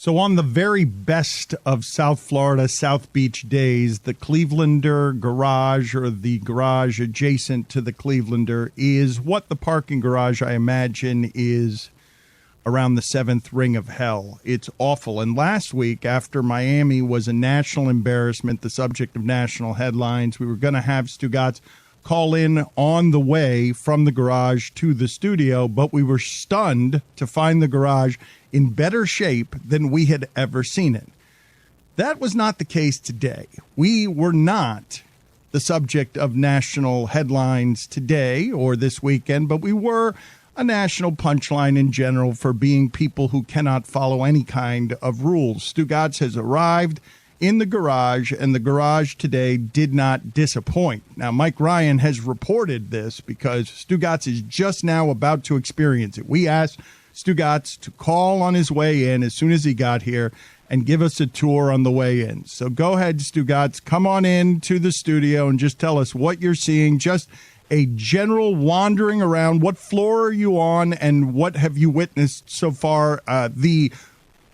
So on the very best of South Florida, South Beach days, the Clevelander garage or the garage adjacent to the Clevelander is what the parking garage, I imagine, is around the seventh ring of hell. It's awful. And last week, after Miami was a national embarrassment, the subject of national headlines, we were going to have Stugotz call in on the way from the garage to the studio, but we were stunned to find the garage in better shape than we had ever seen it. That was not the case today. We were not the subject of national headlines today or this weekend, but we were a national punchline in general for being people who cannot follow any kind of rules. Stugotz has arrived in the garage, and the garage today did not disappoint. Now, Mike Ryan has reported this because Stugotz is just now about to experience it. We asked Stugotz to call on his way in as soon as he got here and give us a tour on the way in. So go ahead, Stugotz, come on in to the studio and just tell us what you're seeing, just a general wandering around. What floor are you on, and what have you witnessed so far?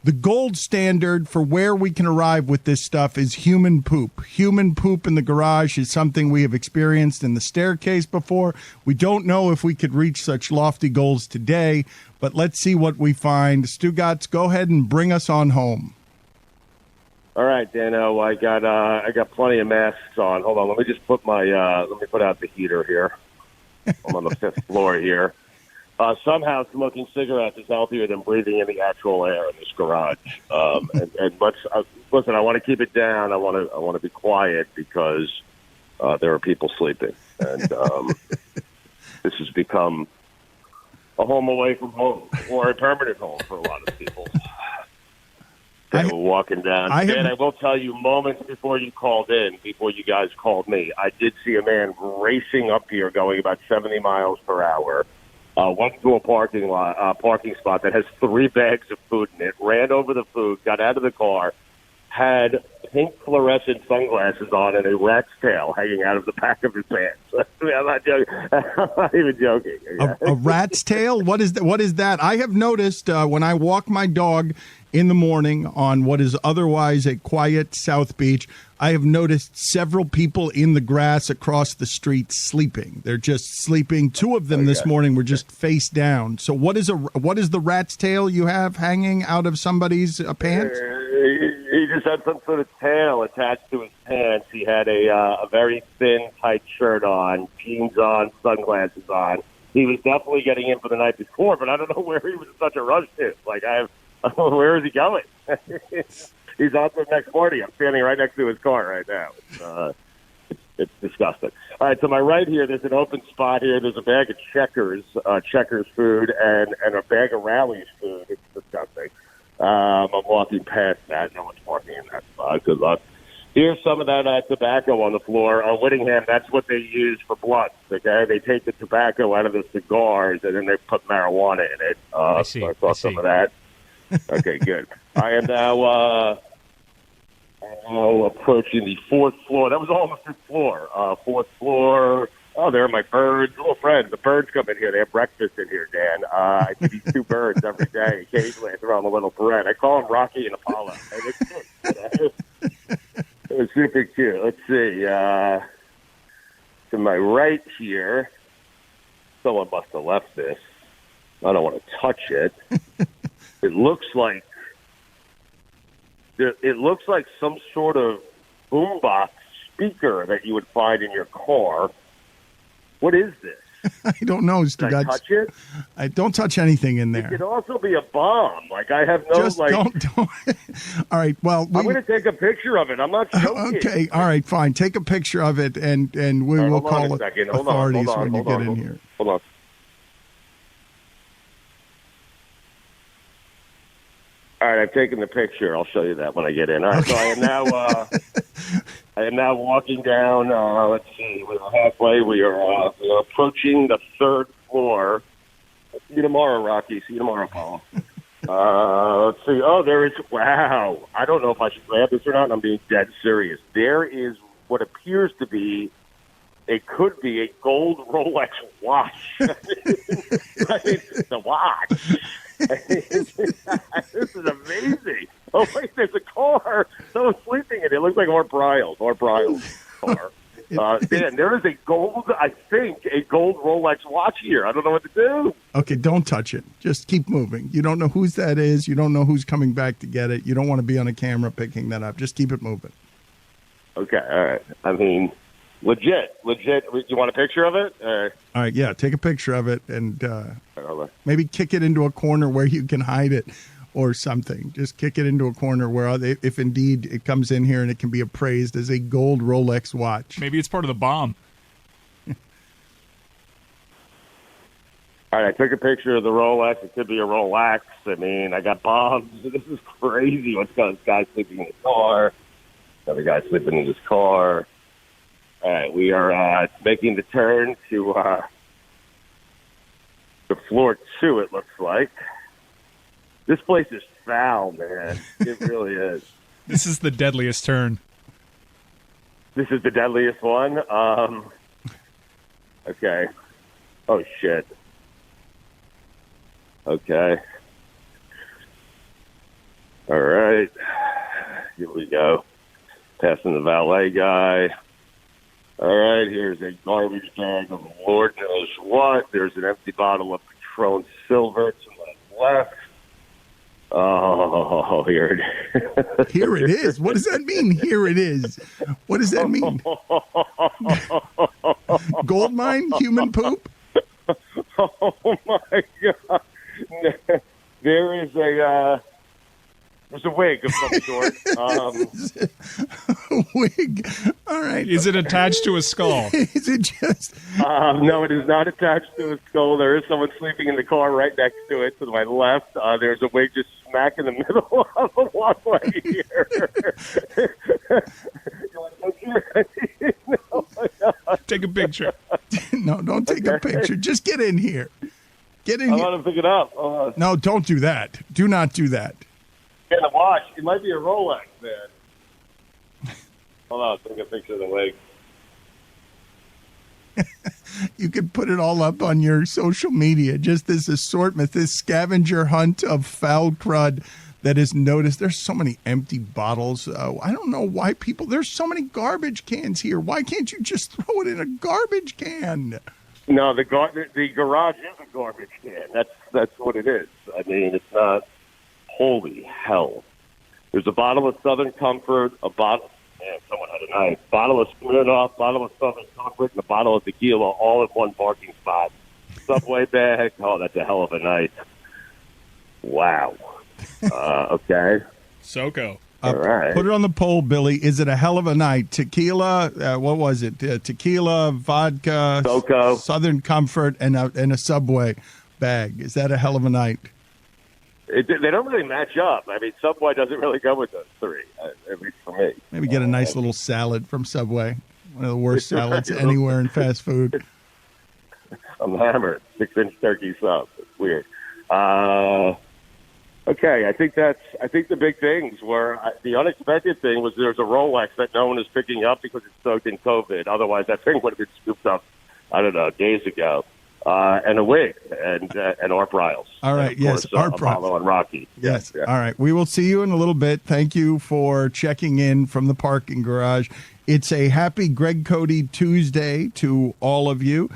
The gold standard for where we can arrive with this stuff is human poop. Human poop in the garage is something we have experienced in the staircase before. We don't know if we could reach such lofty goals today, but let's see what we find. Stugotz, go ahead and bring us on home. All right, Dano, I got plenty of masks on. Hold on, let me just put my let me put out the heater here. I'm on the fifth floor here. Somehow smoking cigarettes is healthier than breathing in the actual air in this garage. And let's listen. I want to keep it down. I want to be quiet because there are people sleeping, and this has become a home away from home, or a permanent home for a lot of people. They were walking down. I will tell you, moments before you called in, before you guys called me, I did see a man racing up here, going about 70 miles per hour. Went to a parking spot that has 3 bags of food in it, ran over the food, got out of the car, had pink fluorescent sunglasses on and a rat's tail hanging out of the back of his pants. I'm not joking. I'm not even joking. A rat's tail? What is that? I have noticed when I walk my dog in the morning on what is otherwise a quiet South Beach, I have noticed several people in the grass across the street sleeping. They're just sleeping. 2 of them this morning were just face down. So what is the rat's tail you have hanging out of somebody's pants? He just had some sort of tail attached to his pants. He had a very thin, tight shirt on, jeans on, sunglasses on. He was definitely getting in for the night before, but I don't know where he was in such a rush to. Where is he going? He's on to the next morning. I'm standing right next to his car right now. It's disgusting. All right, to my right here, there's an open spot here. There's a bag of Checkers food, and a bag of Rally's food. It's disgusting. I'm walking past that. No one's parking in that spot. Good luck. Here's some of that tobacco on the floor. Whittingham, that's what they use for blunts, okay? They take the tobacco out of the cigars, and then they put marijuana in it. I see. So I saw some of that. Okay, good. I am now approaching the 4th floor. That was all on the 5th floor. 4th floor. Oh, there are my birds. Little friends. The birds come in here. They have breakfast in here, Dan. I see these 2 birds every day. Occasionally, I throw them a little bread. I call them Rocky and Apollo. It's super cute. Let's see. To my right here, someone must have left this. I don't want to touch it. It looks like some sort of boombox speaker that you would find in your car. What is this? I don't know. Can I touch it? I don't touch anything in there. It could also be a bomb. I have no Just don't. All right. Well, I'm going to take a picture of it. I'm not joking. Okay. All right. Fine. Take a picture of it, and we will call authorities when you get in here. Hold on. All right, I've taken the picture. I'll show you that when I get in. All right, so I am now walking down. Let's see, we're halfway. We are approaching the 3rd floor. See you tomorrow, Rocky. See you tomorrow, Paul. Let's see. Oh, there is. Wow. I don't know if I should grab this or not. I'm being dead serious. There is what appears to be. It could be a gold Rolex watch. I mean, the watch. This is amazing. Oh, wait, there's a car. Someone's sleeping in it. It looks like Art Briles' car. Dan, there is a gold Rolex watch here. I don't know what to do. Okay, don't touch it. Just keep moving. You don't know whose that is. You don't know who's coming back to get it. You don't want to be on a camera picking that up. Just keep it moving. Okay, all right. I mean, legit. You want a picture of it? All right, yeah, take a picture of it and maybe kick it into a corner where you can hide it or something. Just kick it into a corner where, if indeed it comes in here and it can be appraised as a gold Rolex watch. Maybe it's part of the bomb. All right, I took a picture of the Rolex. It could be a Rolex. I mean, I got bombs. This is crazy. What's going on? This guy sleeping in his car. Another guy sleeping in his car. All right, we are making the turn to floor 2, it looks like. This place is foul, man. It really is. This is the deadliest turn. This is the deadliest one? Okay. Oh, shit. Okay. All right. Here we go. Passing the valet guy. All right, here's a garbage bag of Lord knows what. There's an empty bottle of Patron Silver to my left. Oh, here it is. Here it is. What does that mean? Here it is. What does that mean? Gold mine? Human poop? Oh, my God. There's a wig of some sort. A wig. All right. Is it attached to a skull? Is it just... No, it is not attached to a skull. There is someone sleeping in the car right next to it to my left. There's a wig just smack in the middle of the walkway here. You want a picture? No, Take a picture. No, don't take a picture. Just get in here. Get in I here. want to pick it up. No, don't do that. Do not do that. Get a watch. It might be a Rolex, man. Hold on, take a picture of the wig. You could put it all up on your social media. Just this assortment, this scavenger hunt of foul crud that is noticed. There's so many empty bottles. I don't know why there's so many garbage cans here. Why can't you just throw it in a garbage can? No, the garage is a garbage can. That's what it is. I mean, it's not. Holy hell! There's a bottle of Southern Comfort, someone had a knife. Bottle of Smirnoff, bottle of Southern Comfort, and a bottle of tequila, all in one parking spot. Subway bag. Oh, that's a hell of a night. Wow. Okay. Soko. All right. Put it on the poll, Billy. Is it a hell of a night? Tequila, what was it? Tequila, vodka, Soko, Southern Comfort, and a Subway bag. Is that a hell of a night? They don't really match up. I mean, Subway doesn't really go with those three, at least for me. Maybe get a nice little salad from Subway. One of the worst salads anywhere in fast food. I'm hammered. 6-inch turkey sub. It's weird. Okay, I think the big things were the unexpected thing was there's a Rolex that no one is picking up because it's soaked in COVID. Otherwise, that thing would have been scooped up, I don't know, days ago. And a wig and Art Briles. All right, yes, Art Briles. Apollo and Rocky. Yes. Yeah. All right, we will see you in a little bit. Thank you for checking in from the parking garage. It's a happy Greg Cody Tuesday to all of you.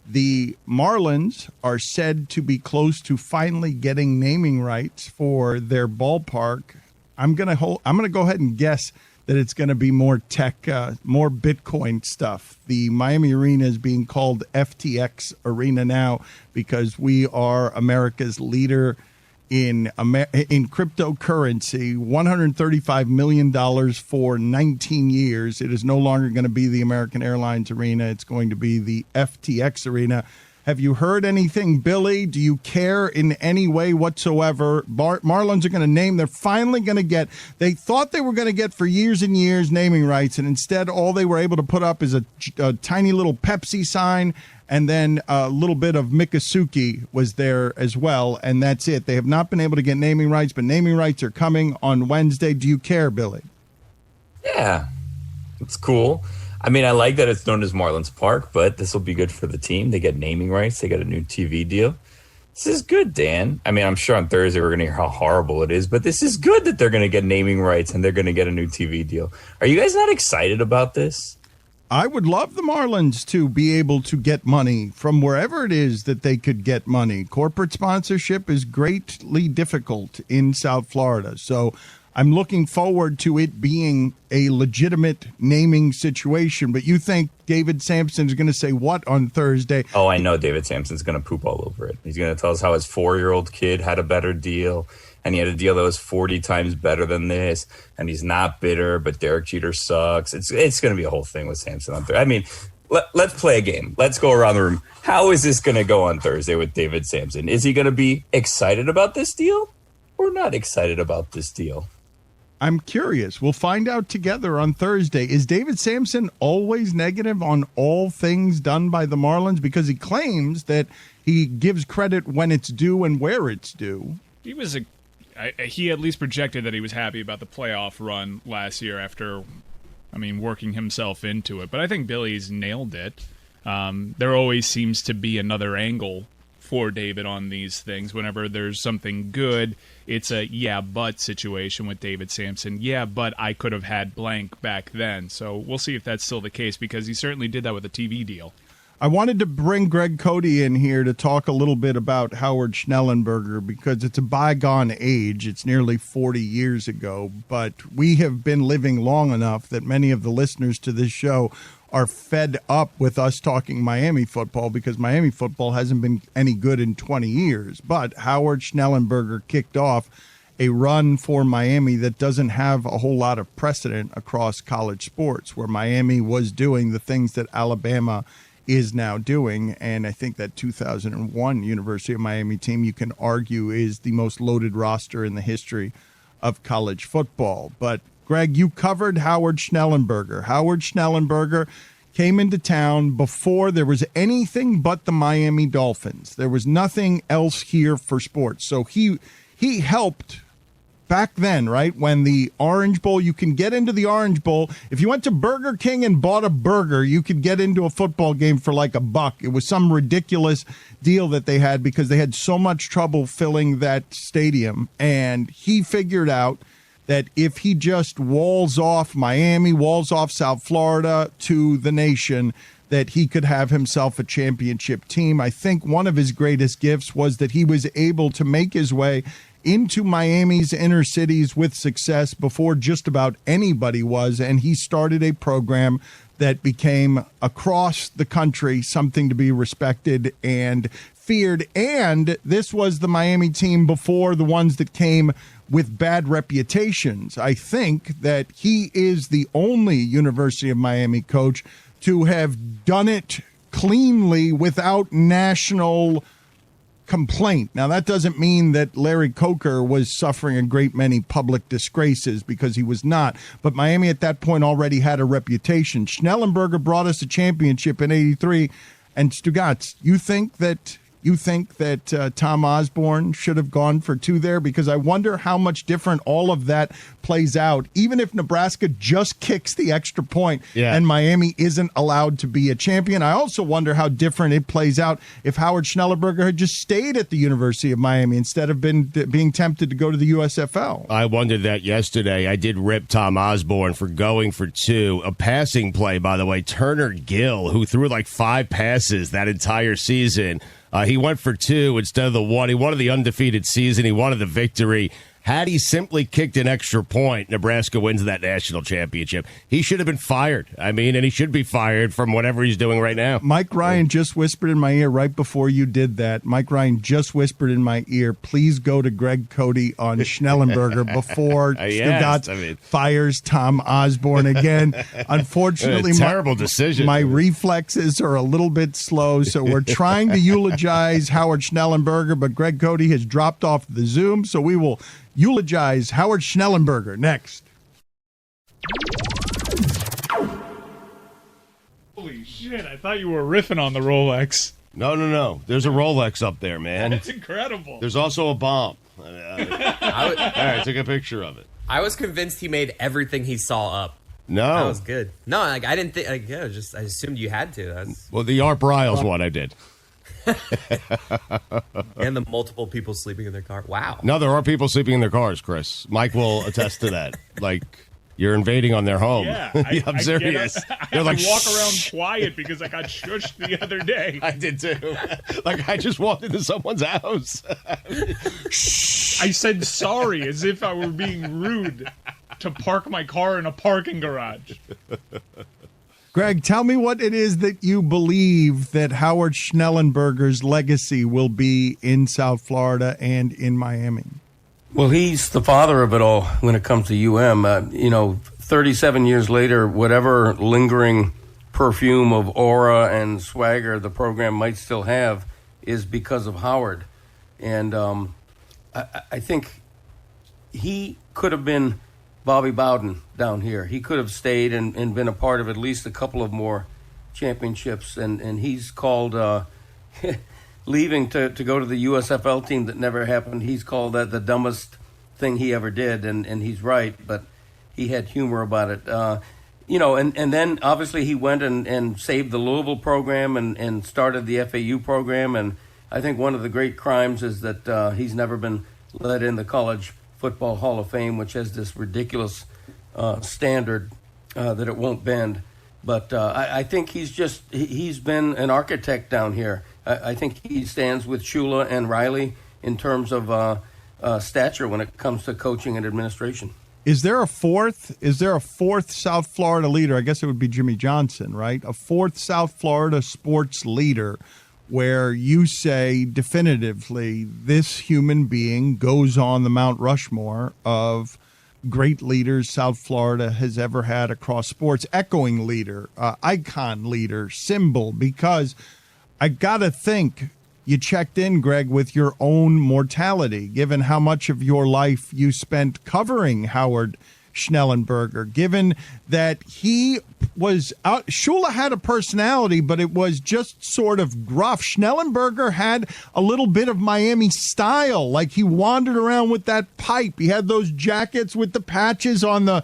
The Marlins are said to be close to finally getting naming rights for their ballpark. I'm gonna go ahead and guess that it's going to be more tech, more Bitcoin stuff. The Miami Arena is being called FTX Arena now because we are America's leader in cryptocurrency. $135 million for 19 years. It is no longer going to be the American Airlines Arena. It's going to be the FTX Arena. Have you heard anything, Billy? Do you care in any way whatsoever? Marlins are going to name. They're finally going to get. They thought they were going to get for years and years naming rights, and instead all they were able to put up is a tiny little Pepsi sign, and then a little bit of Mikasuki was there as well, and that's it. They have not been able to get naming rights, but naming rights are coming on Wednesday. Do you care, Billy? Yeah, it's cool. I mean, I like that it's known as Marlins Park, but this will be good for the team. They get naming rights. They get a new TV deal. This is good, Dan. I mean, I'm sure on Thursday we're going to hear how horrible it is, but this is good that they're going to get naming rights and they're going to get a new TV deal. Are you guys not excited about this? I would love the Marlins to be able to get money from wherever it is that they could get money. Corporate sponsorship is greatly difficult in South Florida. So I'm looking forward to it being a legitimate naming situation. But you think David Sampson is going to say what on Thursday? Oh, I know David Sampson's going to poop all over it. He's going to tell us how his 4-year-old kid had a better deal. And he had a deal that was 40 times better than this. And he's not bitter, but Derek Jeter sucks. It's going to be a whole thing with Sampson on Thursday. I mean, let's play a game. Let's go around the room. How is this going to go on Thursday with David Sampson? Is he going to be excited about this deal or not excited about this deal? I'm curious. We'll find out together on Thursday. Is David Sampson always negative on all things done by the Marlins? Because he claims that he gives credit when it's due and where it's due. He at least projected that he was happy about the playoff run last year after, working himself into it. But I think Billy's nailed it. There always seems to be another angle for David on these things. Whenever there's something good, it's a yeah, but situation with David Sampson. Yeah, but I could have had blank back then. So we'll see if that's still the case, because he certainly did that with a TV deal. I wanted to bring Greg Cody in here to talk a little bit about Howard Schnellenberger, because it's a bygone age. It's nearly 40 years ago, but we have been living long enough that many of the listeners to this show are fed up with us talking Miami football, because Miami football hasn't been any good in 20 years. But Howard Schnellenberger kicked off a run for Miami that doesn't have a whole lot of precedent across college sports, where Miami was doing the things that Alabama is now doing. And I think that 2001 University of Miami team, you can argue, is the most loaded roster in the history of college football. But Greg, you covered Howard Schnellenberger. Howard Schnellenberger came into town before there was anything but the Miami Dolphins. There was nothing else here for sports. So he helped back then, right, when the Orange Bowl, you can get into the Orange Bowl. If you went to Burger King and bought a burger, you could get into a football game for like $1. It was some ridiculous deal that they had because they had so much trouble filling that stadium. And he figured out that if he just walls off Miami, walls off South Florida to the nation, that he could have himself a championship team. I think one of his greatest gifts was that he was able to make his way into Miami's inner cities with success before just about anybody was, and he started a program that became across the country something to be respected and feared. And this was the Miami team before the ones that came with bad reputations. I think that he is the only University of Miami coach to have done it cleanly without national complaint. Now, that doesn't mean that Larry Coker was suffering a great many public disgraces, because he was not. But Miami at that point already had a reputation. Schnellenberger brought us a championship in '83. And Stugotz, you think that Tom Osborne should have gone for 2 there? Because I wonder how much different all of that plays out, even if Nebraska just kicks the extra point and Miami isn't allowed to be a champion. I also wonder how different it plays out if Howard Schnellenberger had just stayed at the University of Miami instead of being tempted to go to the USFL. I wondered that yesterday. I did rip Tom Osborne for going for 2. A passing play, by the way. Turner Gill, who threw like 5 passes that entire season, he went for 2 instead of the 1. He wanted the undefeated season. He wanted the victory. Had he simply kicked an extra point, Nebraska wins that national championship. He should have been fired. And he should be fired from whatever he's doing right now. Mike Ryan just whispered in my ear right before you did that. Mike Ryan just whispered in my ear, please go to Greg Cody on Schnellenberger before Stugotz fires Tom Osborne again. Unfortunately, terrible decision. My reflexes are a little bit slow, so we're trying to eulogize Howard Schnellenberger, but Greg Cody has dropped off the Zoom, so we will eulogize Howard Schnellenberger next. Holy shit, I thought you were riffing on the Rolex. No. There's a Rolex up there, man. That's incredible. There's also a bomb. I took a picture of it. I was convinced he made everything he saw up. No. That was good. No, I didn't think. I assumed you had to. Well, the Art Briles one I did. And the multiple people sleeping in their car. Wow. No, there are people sleeping in their cars, Chris. Mike will attest to that. Like, you're invading on their home. Yeah, I'm serious. They're like, walk around quiet because I got shushed the other day. I did too. Like, I just walked into someone's house. I said sorry as if I were being rude to park my car in a parking garage. Greg, tell me what it is that you believe that Howard Schnellenberger's legacy will be in South Florida and in Miami. Well, he's the father of it all when it comes to UM. 37 years later, whatever lingering perfume of aura and swagger the program might still have is because of Howard. And I think he could have been Bobby Bowden down here. He could have stayed and been a part of at least a couple of more championships. And he's called leaving to go to the USFL team that never happened. He's called that the dumbest thing he ever did. And he's right, but he had humor about it. And then obviously he went and saved the Louisville program and started the FAU program. And I think one of the great crimes is that he's never been let in the College Football Hall of Fame, which has this ridiculous standard that it won't bend. But I think he's been an architect down here. I think he stands with Shula and Riley in terms of stature when it comes to coaching and administration. Is there a fourth South Florida leader? I guess it would be Jimmy Johnson, right? A fourth South Florida sports leader where you say definitively this human being goes on the Mount Rushmore of great leaders South Florida has ever had across sports, echoing leader, icon leader, symbol, because I got to think you checked in, Greg, with your own mortality, given how much of your life you spent covering Howard Schnellenberger, given that he was out. Shula had a personality, but it was just sort of gruff. Schnellenberger had a little bit of Miami style, like he wandered around with that pipe. He had those jackets with the patches on the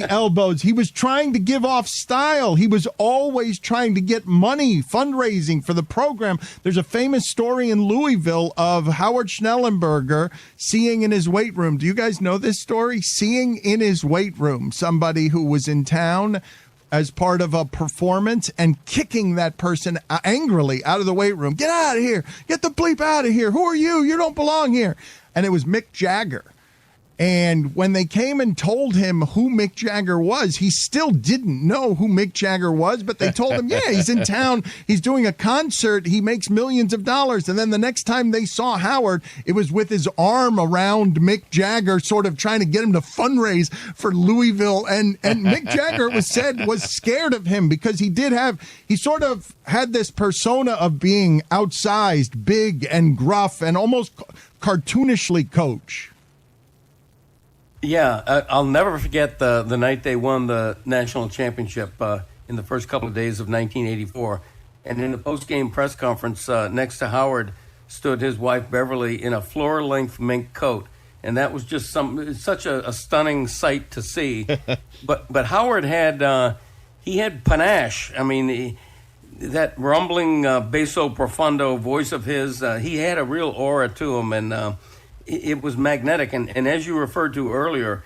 elbows. He was trying to give off style. He was always trying to get money, fundraising for the program. There's a famous story in Louisville of Howard Schnellenberger seeing in his weight room. Do you guys know this story? Seeing in his weight room somebody who was in town as part of a performance and kicking that person angrily out of the weight room. Get out of here. Get the bleep out of here. Who are you? You don't belong here. And it was Mick Jagger. And when they came and told him who Mick Jagger was, he still didn't know who Mick Jagger was, but they told him, yeah, he's in town, he's doing a concert, he makes millions of dollars. And then the next time they saw Howard, it was with his arm around Mick Jagger, sort of trying to get him to fundraise for Louisville. And Mick Jagger, it was said, was scared of him because he sort of had this persona of being outsized, big and gruff and almost cartoonishly coach. Yeah, I'll never forget the night they won the national championship in the first couple of days of 1984. And in the post-game press conference, next to Howard stood his wife, Beverly, in a floor-length mink coat. And that was just such a stunning sight to see. But Howard had panache. I mean, that rumbling basso profundo voice of his, he had a real aura to him. And it was magnetic, and as you referred to earlier,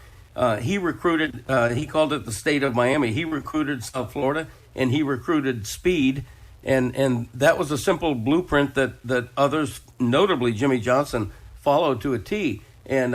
he recruited, he called it the state of Miami. He recruited South Florida, and he recruited speed, and that was a simple blueprint that others, notably Jimmy Johnson, followed to a T. And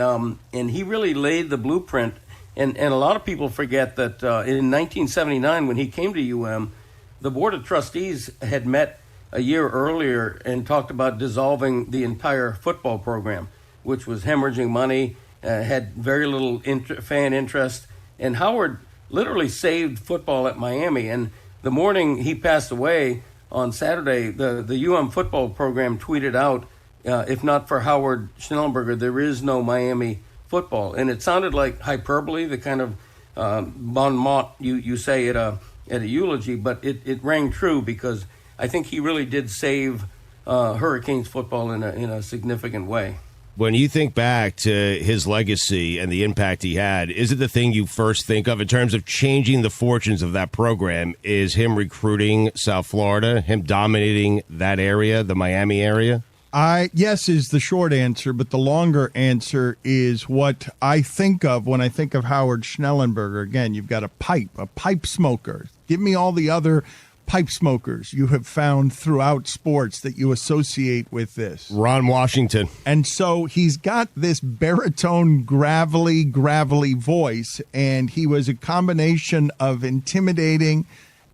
he really laid the blueprint, and a lot of people forget that in 1979, when he came to UM, the Board of Trustees had met a year earlier and talked about dissolving the entire football program, which was hemorrhaging money, had very little fan interest. And Howard literally saved football at Miami. And the morning he passed away on Saturday, the UM football program tweeted out, if not for Howard Schnellenberger, there is no Miami football. And it sounded like hyperbole, the kind of bon mot you say at a eulogy, but it rang true because I think he really did save Hurricanes football in a significant way. When you think back to his legacy and the impact he had, is it the thing you first think of in terms of changing the fortunes of that program? Is him recruiting South Florida, him dominating that area, the Miami area? Yes is the short answer, but the longer answer is what I think of when I think of Howard Schnellenberger. Again, you've got a pipe smoker. Give me all the other pipe smokers you have found throughout sports that you associate with this. Ron Washington. And so he's got this baritone, gravelly voice, and he was a combination of intimidating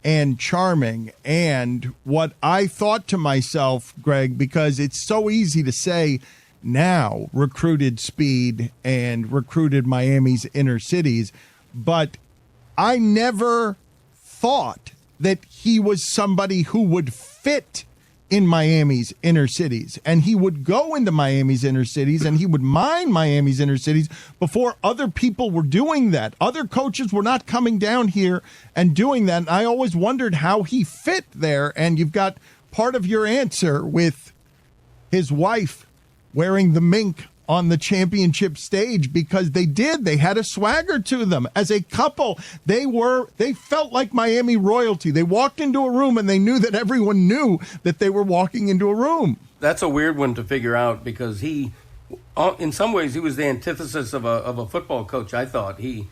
and charming. And what I thought to myself, Greg, because it's so easy to say now recruited speed and recruited Miami's inner cities, but I never thought that he was somebody who would fit in Miami's inner cities, and he would go into Miami's inner cities and he would mine Miami's inner cities before other people were doing that. Other coaches were not coming down here and doing that. And I always wondered how he fit there. And you've got part of your answer with his wife wearing the mink on the championship stage, because they had a swagger to them as a couple. They felt like Miami royalty. They walked into a room and they knew that everyone knew that they were walking into a room. That's a weird one to figure out, because he, in some ways, he was the antithesis of a football coach. I thought he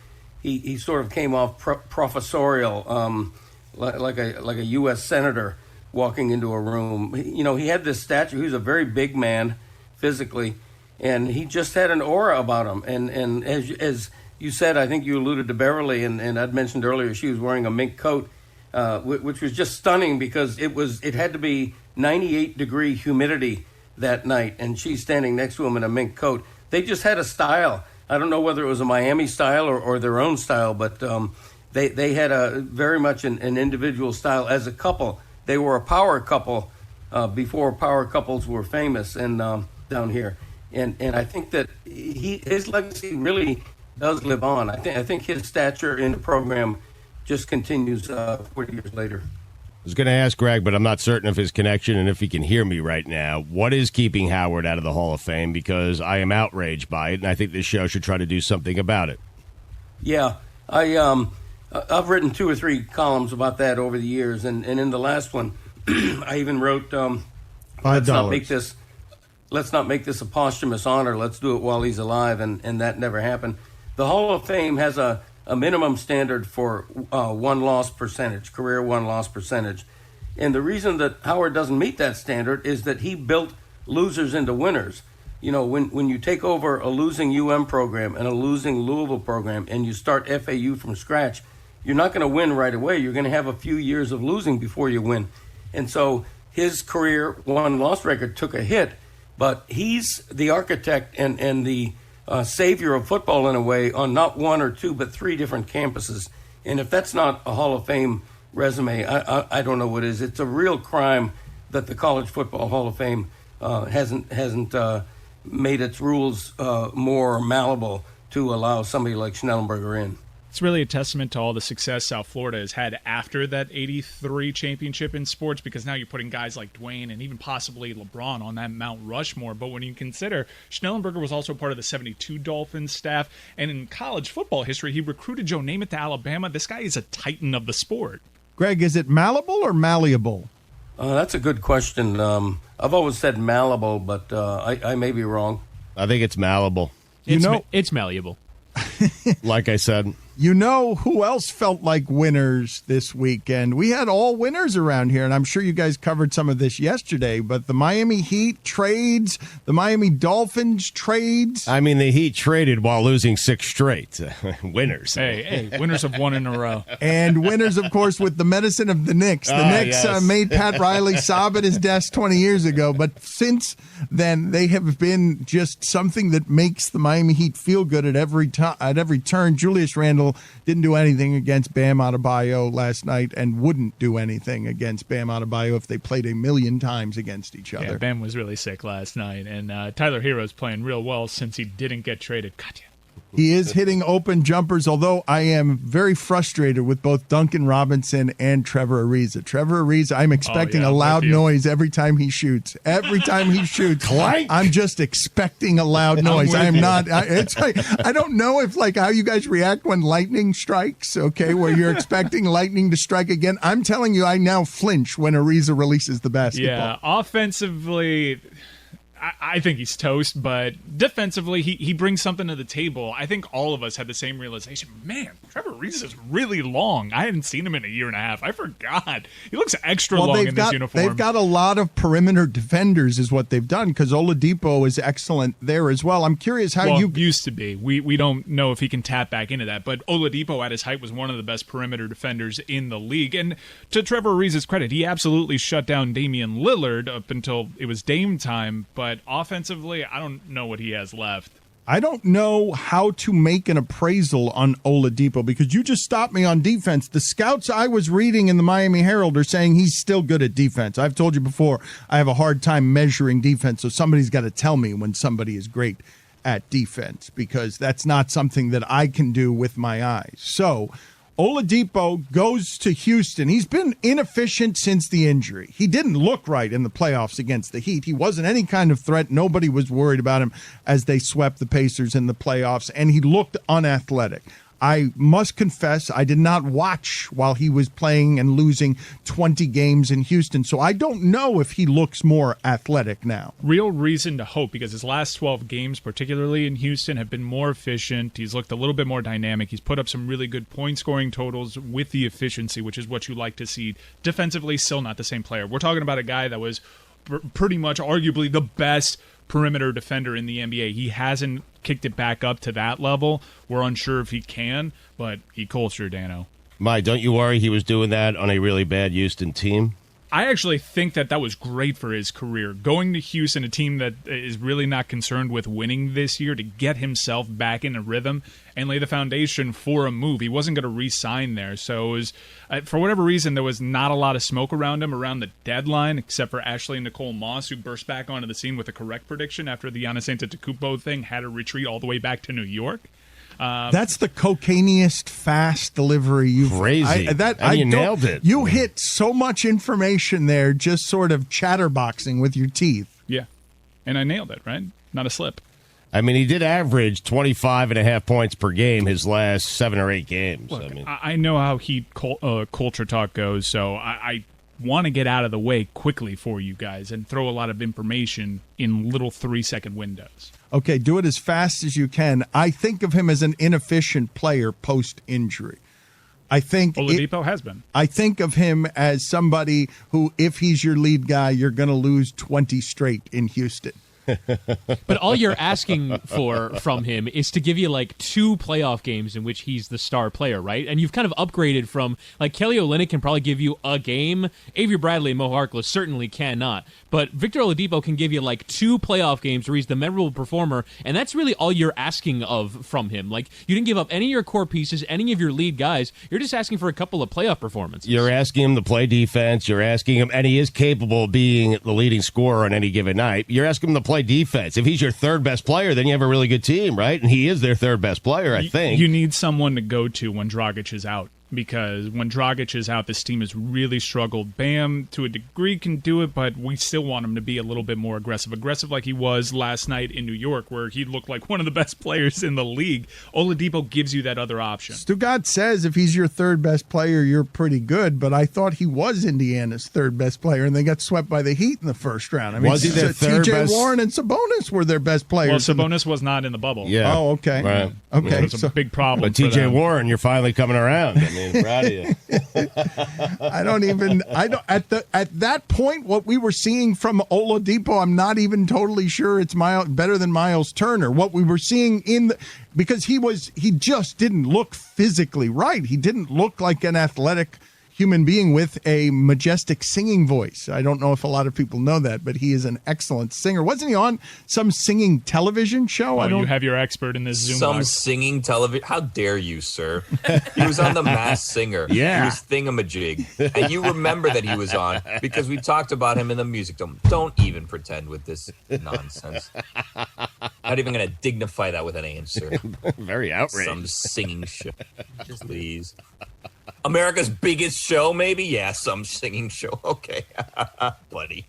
sort of came off professorial, like a U.S. senator walking into a room. He had this stature. He was a very big man physically, and he just had an aura about him. And as you said, I think you alluded to Beverly, and I'd mentioned earlier she was wearing a mink coat, which was just stunning, because it had to be 98-degree humidity that night, and she's standing next to him in a mink coat. They just had a style. I don't know whether it was a Miami style or their own style, but they had a very much an individual style as a couple. They were a power couple before power couples were famous and down here. And I think that his legacy really does live on. I think his stature in the program just continues 40 years later. I was going to ask Greg, but I'm not certain of his connection and if he can hear me right now. What is keeping Howard out of the Hall of Fame? Because I am outraged by it, and I think this show should try to do something about it. Yeah, I've written 2 or 3 columns about that over the years, and in the last one, I even wrote, $5. Let's not make this a posthumous honor. Let's do it while he's alive, and that never happened. The Hall of Fame has a minimum standard for one-loss percentage, career one-loss percentage. And the reason that Howard doesn't meet that standard is that he built losers into winners. When you take over a losing UM program and a losing Louisville program and you start FAU from scratch, you're not going to win right away. You're going to have a few years of losing before you win. And so his career one-loss record took a hit. But he's the architect and the savior of football in a way on not 1 or 2, but 3 different campuses. And if that's not a Hall of Fame resume, I don't know what is. It's a real crime that the College Football Hall of Fame hasn't made its rules more malleable to allow somebody like Schnellenberger in. It's really a testament to all the success South Florida has had after that 83 championship in sports, because now you're putting guys like Dwayne and even possibly LeBron on that Mount Rushmore. But when you consider Schnellenberger was also part of the 72 Dolphins staff, and in college football history, he recruited Joe Namath to Alabama. This guy is a titan of the sport. Greg, is it malleable or malleable? That's a good question. I've always said malleable, but I may be wrong. I think it's malleable. It's malleable. Like I said. You know who else felt like winners this weekend? We had all winners around here, and I'm sure you guys covered some of this yesterday, but the Miami Heat trades, the Miami Dolphins trades. I mean, the Heat traded while losing 6 straight. Winners. Hey, winners of 1 in a row. And winners, of course, with the medicine of the Knicks. The Knicks made Pat Riley sob at his desk 20 years ago, but since then, they have been just something that makes the Miami Heat feel good at every turn. Julius Randle didn't do anything against Bam Adebayo last night and wouldn't do anything against Bam Adebayo if they played a million times against each other. Yeah, Bam was really sick last night, and Tyler Hero's playing real well since he didn't get traded. God, He is hitting open jumpers, although I am very frustrated with both Duncan Robinson and Trevor Ariza. Trevor Ariza, I'm expecting a loud noise every time he shoots. Every time he shoots, Clank. I'm just expecting a loud noise. I am not. It's like, I don't know if like how you guys react when lightning strikes, okay, where you're expecting lightning to strike again. I'm telling you, I now flinch when Ariza releases the basketball. Yeah, offensively, I think he's toast, but defensively, he brings something to the table. I think all of us had the same realization. Man, Trevor Ariza is really long. I hadn't seen him in a year and a half. I forgot. He looks extra long in this uniform. They've got a lot of perimeter defenders is what they've done, because Oladipo is excellent there as well. I'm curious how you... used to be. We don't know if he can tap back into that, but Oladipo at his height was one of the best perimeter defenders in the league. And to Trevor Ariza's credit, he absolutely shut down Damian Lillard up until it was Dame time, but offensively, I don't know what he has left. I don't know how to make an appraisal on Oladipo, because you just stopped me on defense. The scouts I was reading in the Miami Herald are saying he's still good at defense. I've told you before, I have a hard time measuring defense, so somebody's got to tell me when somebody is great at defense, because that's not something that I can do with my eyes. So Oladipo goes to Houston. He's been inefficient since the injury. He didn't look right in the playoffs against the Heat. He wasn't any kind of threat. Nobody was worried about him as they swept the Pacers in the playoffs, and he looked unathletic. I must confess, I did not watch while he was playing and losing 20 games in Houston, so I don't know if he looks more athletic now. Real reason to hope, because his last 12 games, particularly in Houston, have been more efficient. He's looked a little bit more dynamic. He's put up some really good point-scoring totals with the efficiency, which is what you like to see. Defensively, still not the same player. We're talking about a guy that was pretty much arguably the best perimeter defender in the NBA. He hasn't kicked it back up to that level. We're unsure if he can, but he cultured Dano. Mike, don't you worry he was doing that on a really bad Houston team? I actually think that was great for his career. Going to Houston, a team that is really not concerned with winning this year, to get himself back in a rhythm and lay the foundation for a move. He wasn't going to re-sign there, so it was, for whatever reason, there was not a lot of smoke around him around the deadline, except for Ashley Nicole Moss, who burst back onto the scene with a correct prediction after the Giannis Antetokounmpo thing, had to retreat all the way back to New York. That's the cocainiest fast delivery you've... Crazy. You nailed it. You hit so much information there, just sort of chatterboxing with your teeth. Yeah, and I nailed it, right? Not a slip. I mean, he did average 25.5 points per game his last 7 or 8 games. Look, I know how Heat culture talk goes, so I want to get out of the way quickly for you guys and throw a lot of information in little 3-second windows. Okay, do it as fast as you can. I think of him as an inefficient player post-injury. I think Oladipo has been. I think of him as somebody who, if he's your lead guy, you're going to lose 20 straight in Houston. But all you're asking for from him is to give you like 2 playoff games in which he's the star player, right? And you've kind of upgraded from, like, Kelly Olynyk can probably give you a game. Avery Bradley and Mo Harkless certainly cannot. But Victor Oladipo can give you like 2 playoff games where he's the memorable performer, and that's really all you're asking of from him. Like, you didn't give up any of your core pieces, any of your lead guys. You're just asking for a couple of playoff performances. You're asking him to play defense. You're asking him, and he is capable of being the leading scorer on any given night. You're asking him to play defense. If he's your third best player, then you have a really good team, right? And he is their third best player, I think. You need someone to go to when Dragic is out, because when Dragic is out, this team has really struggled. Bam, to a degree, can do it, but we still want him to be a little bit more aggressive like he was last night in New York, where he looked like one of the best players in the league. Oladipo gives you that other option. Stugotz says if he's your third best player, you're pretty good, but I thought he was Indiana's third best player, and they got swept by the Heat in the first round. I mean, was he their third TJ best? Warren and Sabonis were their best players. Well, Sabonis was not in the bubble. Yeah. Oh, okay. Right. Okay. It was a big problem. But TJ Warren, you're finally coming around. I mean, proud of you. At that point, what we were seeing from Oladipo, I'm not even totally sure it's better than Miles Turner. What we were seeing because he just didn't look physically right. He didn't look like an athletic human being with a majestic singing voice. I don't know if a lot of people know that, but he is an excellent singer. Wasn't he on some singing television show? Oh, you have your expert in this Zoom. Some singing television. How dare you, sir? He was on The Masked Singer. Yeah. He was thingamajig. And you remember that he was on because we talked about him in the music dome. Don't even pretend with this nonsense. Not even going to dignify that with an answer. Very outraged. Some singing show. Please. America's biggest show, maybe? Yeah, some singing show. Okay. Buddy.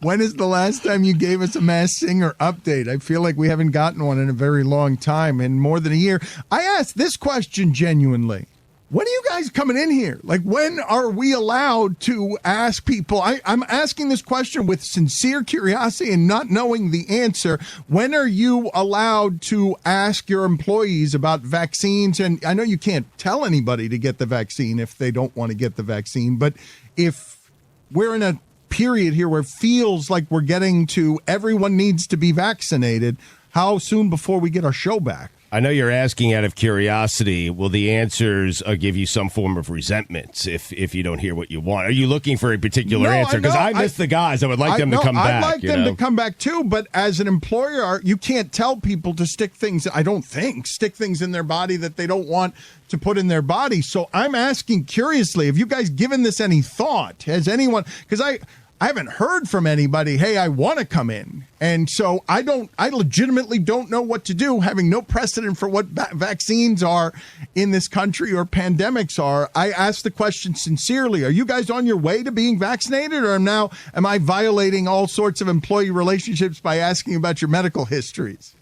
When is the last time you gave us a Masked Singer update? I feel like we haven't gotten one in a very long time, in more than a year. I asked this question genuinely. When are you guys coming in here? Like, when are we allowed to ask people? I'm asking this question with sincere curiosity and not knowing the answer. When are you allowed to ask your employees about vaccines? And I know you can't tell anybody to get the vaccine if they don't want to get the vaccine, but if we're in a period here where it feels like we're getting to everyone needs to be vaccinated, how soon before we get our show back? I know you're asking out of curiosity. Will the answers give you some form of resentment if you don't hear what you want? Are you looking for a particular answer? Because I miss the guys. I would like them to come back. I'd like them to come back too, but as an employer, you can't tell people to stick things in their body that they don't want to put in their body. So I'm asking curiously, have you guys given this any thought? Has anyone, because I haven't heard from anybody, hey, I want to come in. And so I legitimately don't know what to do, having no precedent for what vaccines are in this country or pandemics are. I asked the question sincerely. Are you guys on your way to being vaccinated, or am I violating all sorts of employee relationships by asking about your medical histories?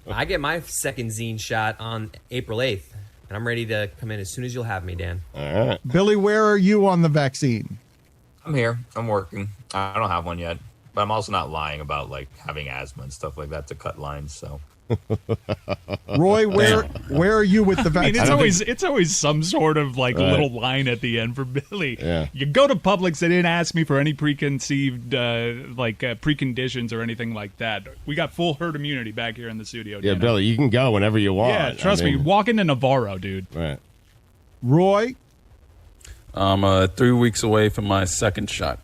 I get my second zine shot on April 8th, and I'm ready to come in as soon as you'll have me, Dan. All right. Billy, where are you on the vaccine? I'm here. I'm working. I don't have one yet, but I'm also not lying about like having asthma and stuff like that to cut lines. So, Roy, where are you with the vaccine? I mean, it's always some sort of like little line at the end for Billy. Yeah. You go to Publix, they didn't ask me for any preconceived preconditions or anything like that. We got full herd immunity back here in the studio. Yeah, Dana. Billy, you can go whenever you want. Yeah, trust me. Walk into Navarro, dude. Right. Roy? I'm 3 weeks away from my second shot.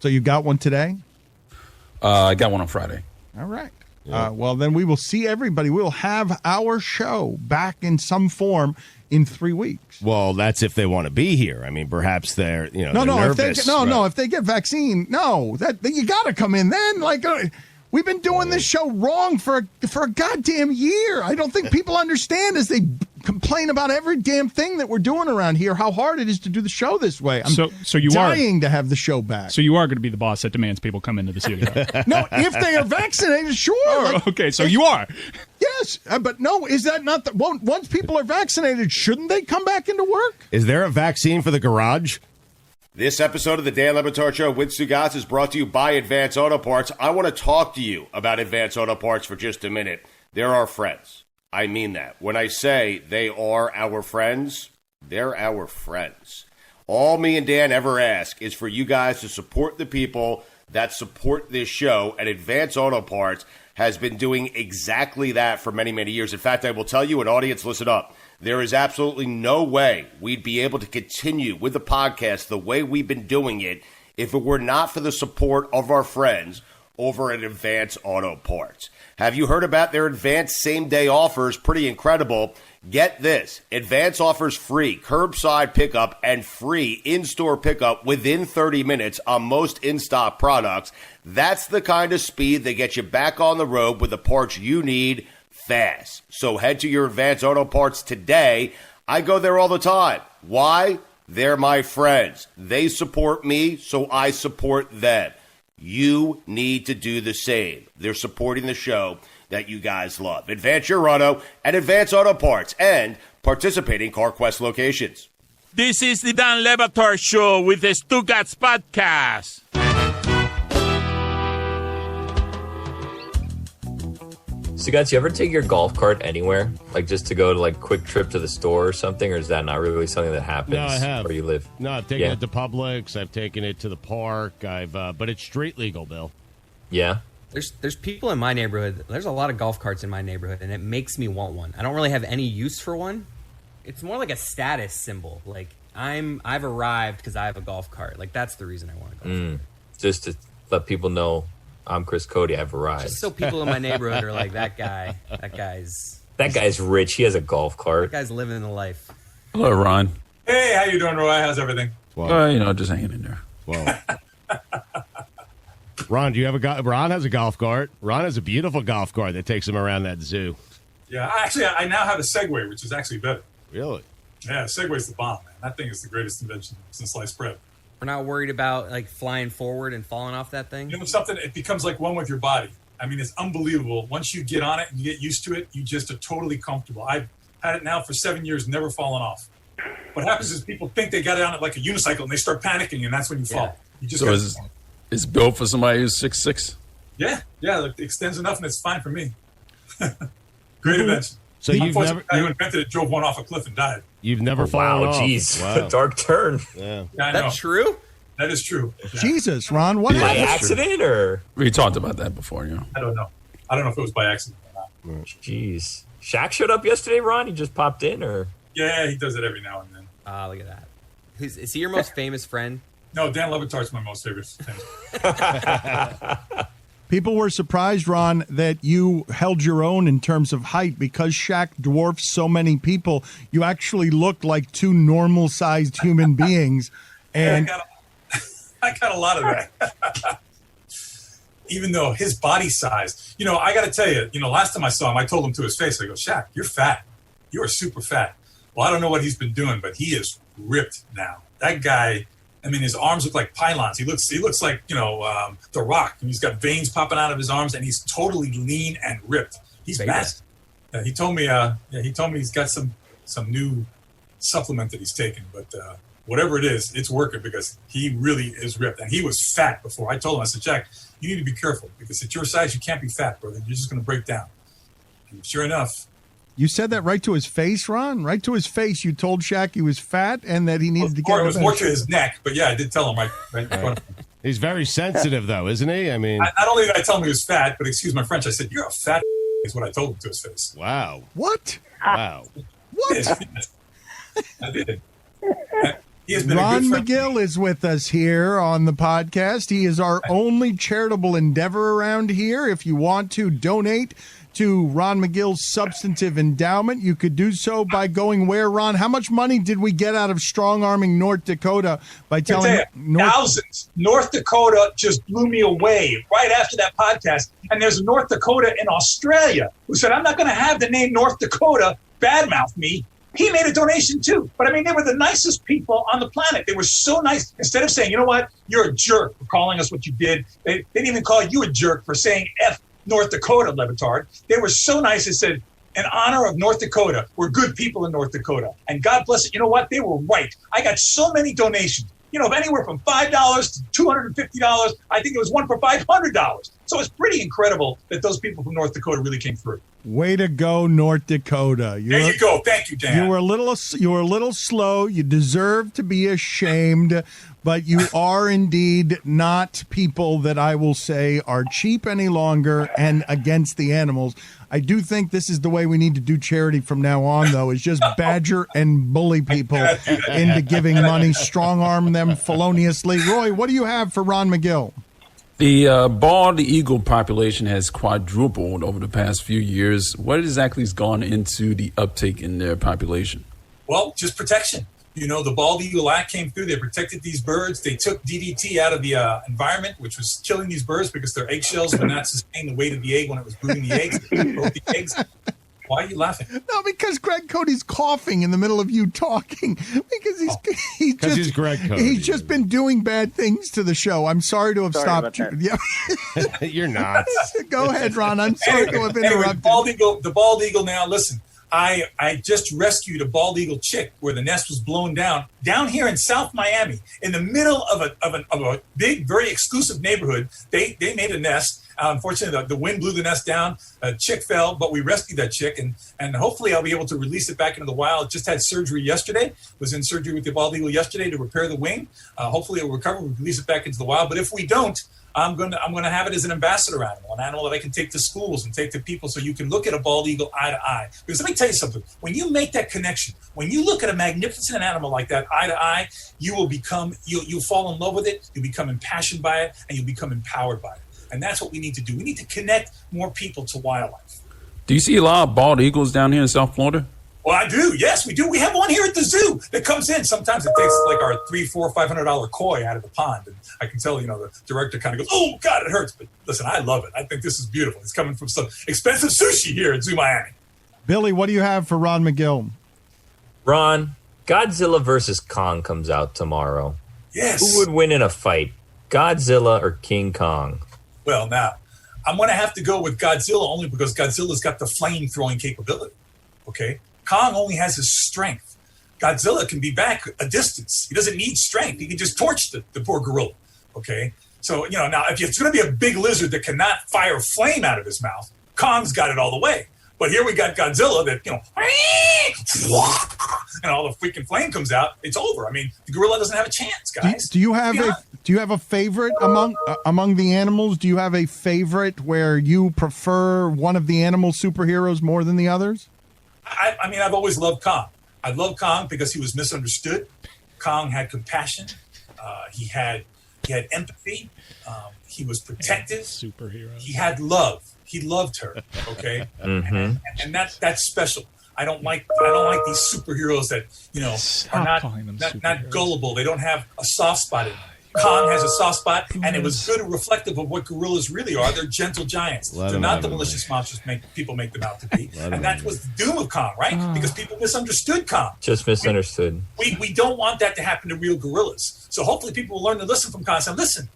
So you got one today? I got one on Friday. All right. Yeah. Well, then we will see everybody. We'll have our show back in some form in 3 weeks. Well, that's if they want to be here. I mean, perhaps they're they're nervous. If they get vaccine, that you got to come in then. We've been doing this show wrong for a goddamn year. I don't think people understand as they complain about every damn thing that we're doing around here, how hard it is to do the show this way. I'm so you dying to have the show back. So you are going to be the boss that demands people come into the studio. No, if they are vaccinated, sure. Oh, okay, so you are. Yes, but no, is that not once people are vaccinated, shouldn't they come back into work? Is there a vaccine for the garage? This episode of the Dan Lebatard Show with Stugotz is brought to you by Advance Auto Parts. I want to talk to you about Advance Auto Parts for just a minute. They're our friends. I mean that. When I say they are our friends, they're our friends. All me and Dan ever ask is for you guys to support the people that support this show, and Advance Auto Parts has been doing exactly that for many, many years. In fact, I will tell you, an audience, listen up. There is absolutely no way we'd be able to continue with the podcast the way we've been doing it if it were not for the support of our friends over at Advance Auto Parts. Have you heard about their advanced same-day offers? Pretty incredible. Get this. Advance offers free curbside pickup and free in-store pickup within 30 minutes on most in-stock products. That's the kind of speed that gets you back on the road with the parts you need fast. So head to your Advance Auto Parts today. I go there all the time. Why? They're my friends. They support me, so I support them. You need to do the same. They're supporting the show that you guys love. Advance your auto at Advance Auto Parts and participating CarQuest locations. This is the Dan Lebatard Show with the Stugotz podcast. Stugotz, you ever take your golf cart anywhere? Like just to go to like quick trip to the store or something? Or is that not really something that happens No, I have. where you live? No, I've taken it to Publix. I've taken it to the park. But it's street legal, Bill. Yeah? There's people in my neighborhood. There's a lot of golf carts in my neighborhood, and it makes me want one. I don't really have any use for one. It's more like a status symbol. Like I've arrived because I have a golf cart. Like that's the reason I want to go. Just to let people know I'm Chris Cody. I've arrived. Just so people in my neighborhood are like, that guy's rich. He has a golf cart. That guy's living the life. Hello, Ron. Hey, how you doing, Roy? How's everything? Well, just hanging in there. Well, Ron, do you have Ron has a golf cart. Ron has a beautiful golf cart that takes him around that zoo. Yeah, actually, I now have a Segway, which is actually better. Really? Yeah, Segway's the bomb, man. That thing is the greatest invention since sliced bread. We're not worried about like flying forward and falling off that thing. You know something? It becomes like one with your body. I mean, it's unbelievable. Once you get on it and you get used to it, you just are totally comfortable. I've had it now for 7 years, never fallen off. What happens is people think they got it on it like a unicycle, and they start panicking, and that's when you fall. You just is built for somebody who's 6'6"? Yeah, it extends enough, and it's fine for me. Great invention. So you've never the guy who invented it drove one off a cliff and died. You've never fallen off. Jeez. Wow. Dark turn. Yeah. I know. That's true? That is true. Yeah. Jesus, Ron, what By happened? accident or? We talked about that before, you know. I don't know. I don't know if it was by accident or not. Jeez. Shaq showed up yesterday, Ron? He just popped in, or? Yeah, he does it every now and then. Look at that. Is he your most famous friend? No, Dan Lebatard's my most favorite. People were surprised, Ron, that you held your own in terms of height because Shaq dwarfs so many people. You actually looked like two normal-sized human beings. And I got a lot of that. Even though his body size, I got to tell you, last time I saw him, I told him to his face, I go, Shaq, you're fat. You are super fat. Well, I don't know what he's been doing, but he is ripped now. That guy, I mean, his arms look like pylons. He looks like, The Rock. And he's got veins popping out of his arms, and he's totally lean and ripped. He's massive. He told me he's got some new supplement that he's taking, but whatever it is, it's working because he really is ripped. And he was fat before. I told him, I said, Jack, you need to be careful because at your size, you can't be fat, brother. You're just going to break down. And sure enough. You said that right to his face, Ron? Right to his face. You told Shaq he was fat and that he needed to get... It was more to his neck, but yeah, I did tell him right in front of him. He's very sensitive, though, isn't he? I mean... Not only did I tell him he was fat, but excuse my French, I said, you're a fat is what I told him to his face. Wow. What? Wow. What? I did. He has been Ron a good friend. McGill is with us here on the podcast. He is our only charitable endeavor around here. If you want to donate to Ron McGill's substantive endowment, you could do so by going where, Ron? How much money did we get out of strong-arming North Dakota by telling... Thousands. North Dakota just blew me away right after that podcast. And there's a North Dakota in Australia who said, I'm not going to have the name North Dakota badmouth me. He made a donation too. But I mean, they were the nicest people on the planet. They were so nice. Instead of saying, you know what, you're a jerk for calling us what you did, they didn't even call you a jerk for saying F North Dakota, Lebatard. They were so nice. They said, in honor of North Dakota, we're good people in North Dakota. And God bless it. You know what? They were right. I got so many donations. Anywhere from $5 to $250. I think it was one for $500. So it's pretty incredible that those people from North Dakota really came through. Way to go, North Dakota. There you go. Thank you, Dan. You were a little slow. You deserve to be ashamed, but you are indeed not people that I will say are cheap any longer and against the animals. I do think this is the way we need to do charity from now on, though, is just badger and bully people into giving money, strong-arm them feloniously. Roy, what do you have for Ron McGill? The bald eagle population has quadrupled over the past few years. What exactly has gone into the uptake in their population? Well, just protection. The Bald Eagle Act came through. They protected these birds. They took DDT out of the environment, which was killing these birds because their eggshells would not sustain the weight of the egg when it was brooding the eggs. It broke the eggs. Why are you laughing? No, because Greg Cody's coughing in the middle of you talking. Because he's Greg Cody. He's just been doing bad things to the show. I'm sorry to have stopped you. Yeah. You're not. Go ahead, Ron. I'm sorry to have interrupted. The bald eagle. Now, listen. I just rescued a bald eagle chick where the nest was blown down here in South Miami, in the middle of a big, very exclusive neighborhood. They made a nest, Unfortunately, the wind blew the nest down. A chick fell, but we rescued that chick, and hopefully I'll be able to release it back into the wild. Just had surgery yesterday. Was in surgery with the bald eagle yesterday to repair the wing. Hopefully it'll recover. We'll release it back into the wild. But if we don't, I'm going to have it as an ambassador animal, an animal that I can take to schools and take to people, so you can look at a bald eagle eye to eye. Because let me tell you something: when you make that connection, when you look at a magnificent animal like that eye to eye, you will you'll fall in love with it. You'll become impassioned by it, and you'll become empowered by it. And that's what we need to do. We need to connect more people to wildlife. Do you see a lot of bald eagles down here in South Florida? Well, I do. Yes, we do. We have one here at the zoo that comes in. Sometimes it takes like our $300, $400, $500 koi out of the pond, and I can tell, the director kind of goes, "Oh God, it hurts." But listen, I love it. I think this is beautiful. It's coming from some expensive sushi here at Zoo Miami. Billy, what do you have for Ron McGill? Ron, Godzilla versus Kong comes out tomorrow. Yes. Who would win in a fight, Godzilla or King Kong? Well, now I'm going to have to go with Godzilla only because Godzilla's got the flame throwing capability. Okay. Kong only has his strength. Godzilla can be back a distance. He doesn't need strength. He can just torch the poor gorilla. Okay. So, now if it's going to be a big lizard that cannot fire flame out of his mouth, Kong's got it all the way. But here we got Godzilla that, and all the freaking flame comes out. It's over. I mean, the gorilla doesn't have a chance, guys. Do you have a favorite among the animals? Do you have a favorite where you prefer one of the animal superheroes more than the others? I mean, I've always loved Kong. I love Kong because he was misunderstood. Kong had compassion. He had empathy. He was protective. Superhero. He had love. He loved her. Okay, and that's special. I don't like these superheroes that are not gullible. They don't have a soft spot in them. Kong has a soft spot, and it was good and reflective of what gorillas really are. They're gentle giants. They're not the malicious monsters people make them out to be. And that was the doom of Kong, right? Because people misunderstood Kong. Just misunderstood. We don't want that to happen to real gorillas. So hopefully people will learn to listen from Kong and say, listen,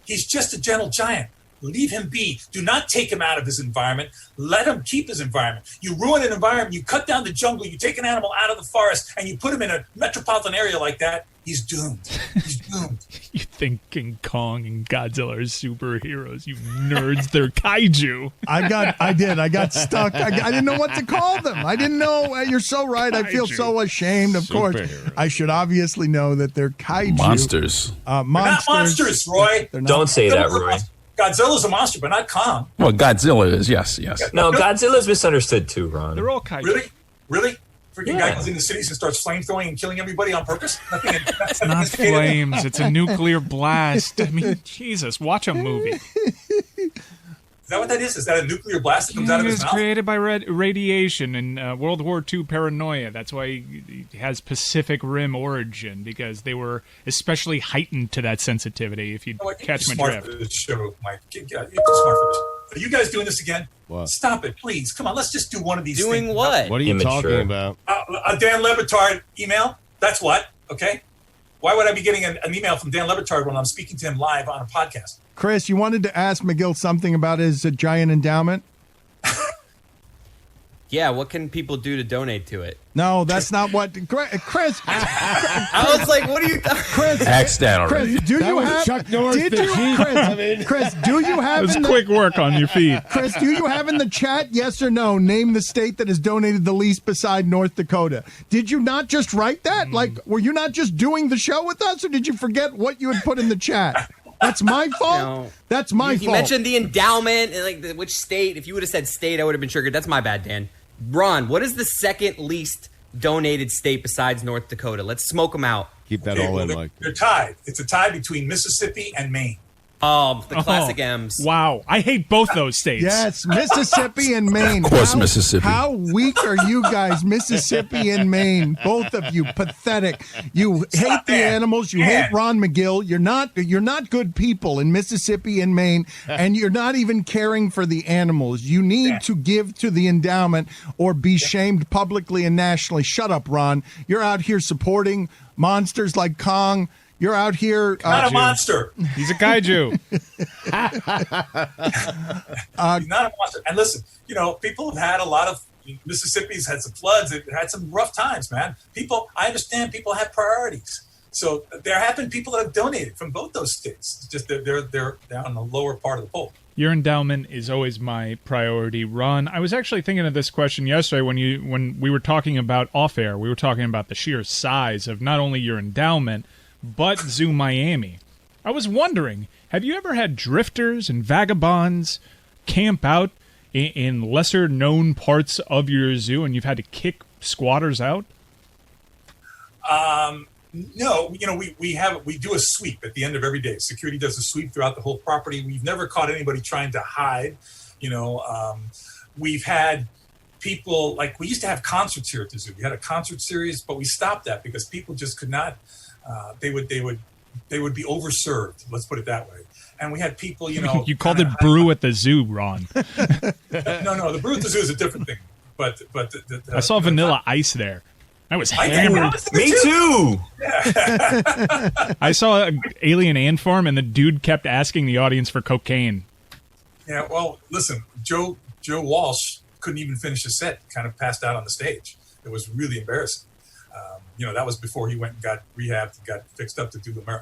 he's just a gentle giant. Leave him be. Do not take him out of his environment. Let him keep his environment. You ruin an environment. You cut down the jungle. You take an animal out of the forest, and you put him in a metropolitan area like that. He's doomed. He's doomed. You think King Kong and Godzilla are superheroes? You nerds. They're kaiju. I got stuck. I didn't know what to call them. I didn't know. You're so right. I feel so ashamed. Of course, I should obviously know that they're kaiju. Monsters. They're not monsters, Roy. Don't say that, Roy. Godzilla's a monster, but not Kong. Well, Godzilla is, yes. No, Godzilla's misunderstood too, Ron. They're all kaiju. Really? Freaking guy goes in the cities and starts flame throwing and killing everybody on purpose? It's not flames. It's a nuclear blast. I mean, Jesus, watch a movie. Is that what that is? Is that a nuclear blast that comes out of his mouth? It's created by radiation and World War II paranoia. That's why he has Pacific Rim origin, because they were especially heightened to that sensitivity, if you catch my drift. You're too smart for this show, Mike. You're too smart for this. Are you guys doing this again? What? Stop it, please. Come on, let's just do one of these Doing things. what? What are you talking about? A Dan Lebatard email. That's what, okay? Why would I be getting an email from Dan Lebatard when I'm speaking to him live on a podcast? Chris, you wanted to ask McGill something about his giant endowment? Yeah, what can people do to donate to it? No, that's not what Chris. I was like, what are you? Chris, axe that already. Chris, do you have Chuck Norris? Did you, Chris, do you have? It was quick work on your feet. Chris, do you have in the chat? Yes or no? Name the state that has donated the least beside North Dakota. Did you not just write that? Like, were you not just doing the show with us, or did you forget what you had put in the chat? That's my fault. No. That's my fault. You mentioned the endowment and which state. If you would have said state, I would have been triggered. That's my bad, Dan. Ron, what is the second least donated state besides North Dakota? Let's smoke them out. Keep that all in, Mike. They're tied. It's a tie between Mississippi and Maine. Oh, the classic M's. Wow. I hate both those states. Yes, Mississippi and Maine. Of course, Mississippi. How weak are you guys, Mississippi and Maine? Both of you, pathetic. You hate the animals. You hate Ron McGill. You're not good people in Mississippi and Maine, and you're not even caring for the animals. You need to give to the endowment or be shamed publicly and nationally. Shut up, Ron. You're out here supporting monsters like Kong. You're out here. Not a monster. He's a kaiju. He's not a monster. And listen, people have had a lot of. Mississippi's had some floods. It had some rough times, man. I understand people have priorities. So there have been people that have donated from both those states. It's just they're on the lower part of the poll. Your endowment is always my priority, Ron. I was actually thinking of this question yesterday when we were talking about off-air. We were talking about the sheer size of not only your endowment, but Zoo Miami. I was wondering, have you ever had drifters and vagabonds camp out in lesser-known parts of your zoo, and you've had to kick squatters out? No, we do a sweep at the end of every day. Security does a sweep throughout the whole property. We've never caught anybody trying to hide. We've had people, like, we used to have concerts here at the zoo. We had a concert series, but we stopped that because people just could not. They would be overserved. Let's put it that way. And we had people, You called it brew at the zoo, Ron. No, the brew at the zoo is a different thing. But I saw Vanilla Ice there. I was hammered. Me too. I saw an alien ant farm, and the dude kept asking the audience for cocaine. Yeah, well, listen, Joe Walsh couldn't even finish his set. Kind of passed out on the stage. It was really embarrassing. That was before he went and got rehabbed, got fixed up to do the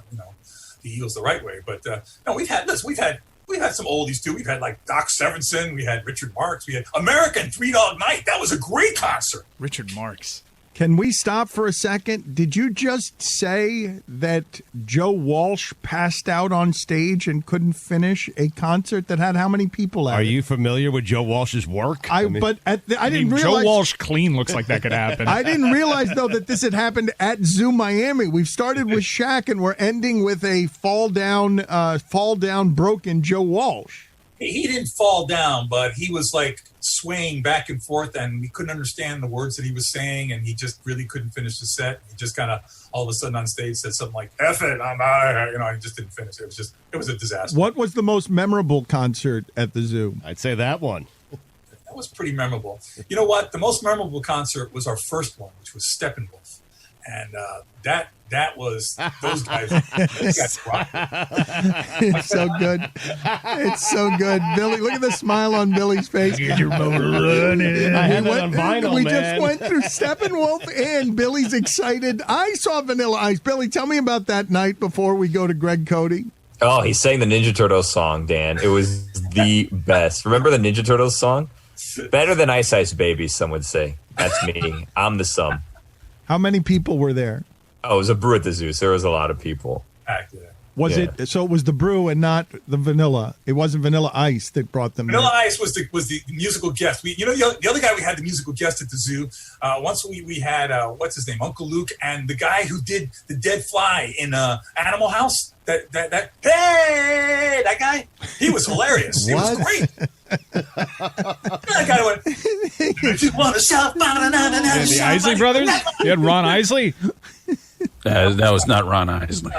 Eagles the right way. But no, we've had some oldies too. We've had like Doc Severinsen. We had Richard Marx. We had American Three Dog Night. That was a great concert. Richard Marx. Can we stop for a second? Did you just say that Joe Walsh passed out on stage and couldn't finish a concert that had how many people at it? Are you familiar with Joe Walsh's work? I didn't realize Joe Walsh clean looks like that could happen. I didn't realize though that this had happened at Zoo Miami. We've started with Shaq and we're ending with a fall down broken Joe Walsh. He didn't fall down, but he was like swaying back and forth, and we couldn't understand the words that he was saying, and he just really couldn't finish the set. He just kind of all of a sudden on stage said something like "F it, I'm out of here," and he just didn't finish. It was a disaster. What was the most memorable concert at the zoo? I'd say that one. That was pretty memorable. You know what? The most memorable concert was our first one, which was Steppenwolf, and that was those guys. It's so good. It's so good. Billy, look at the smile on Billy's face. Get your motor running. I had that on vinyl, we man. just went through Steppenwolf, and Billy's excited. I saw Vanilla Ice. Billy, tell me about that night before we go to Greg Cody. Oh, he sang the Ninja Turtles song, Dan. It was the best. Remember the Ninja Turtles song? Better than Ice Ice Baby, some would say. That's me. I'm the sum. How many people were there? Oh, it was a brew at the zoo, so there was a lot of people. Was it? So it was the brew and not the vanilla. It wasn't Vanilla Ice that brought them. Vanilla there. Ice was the musical guest. The other guy we had the musical guest at the zoo. Once we had what's his name, Uncle Luke, and the guy who did the dead fly in Animal House. That guy. He was hilarious. He was great. That guy went. You want to shout? The Isley brothers. You had Ron Isley. That was not Ron Isley.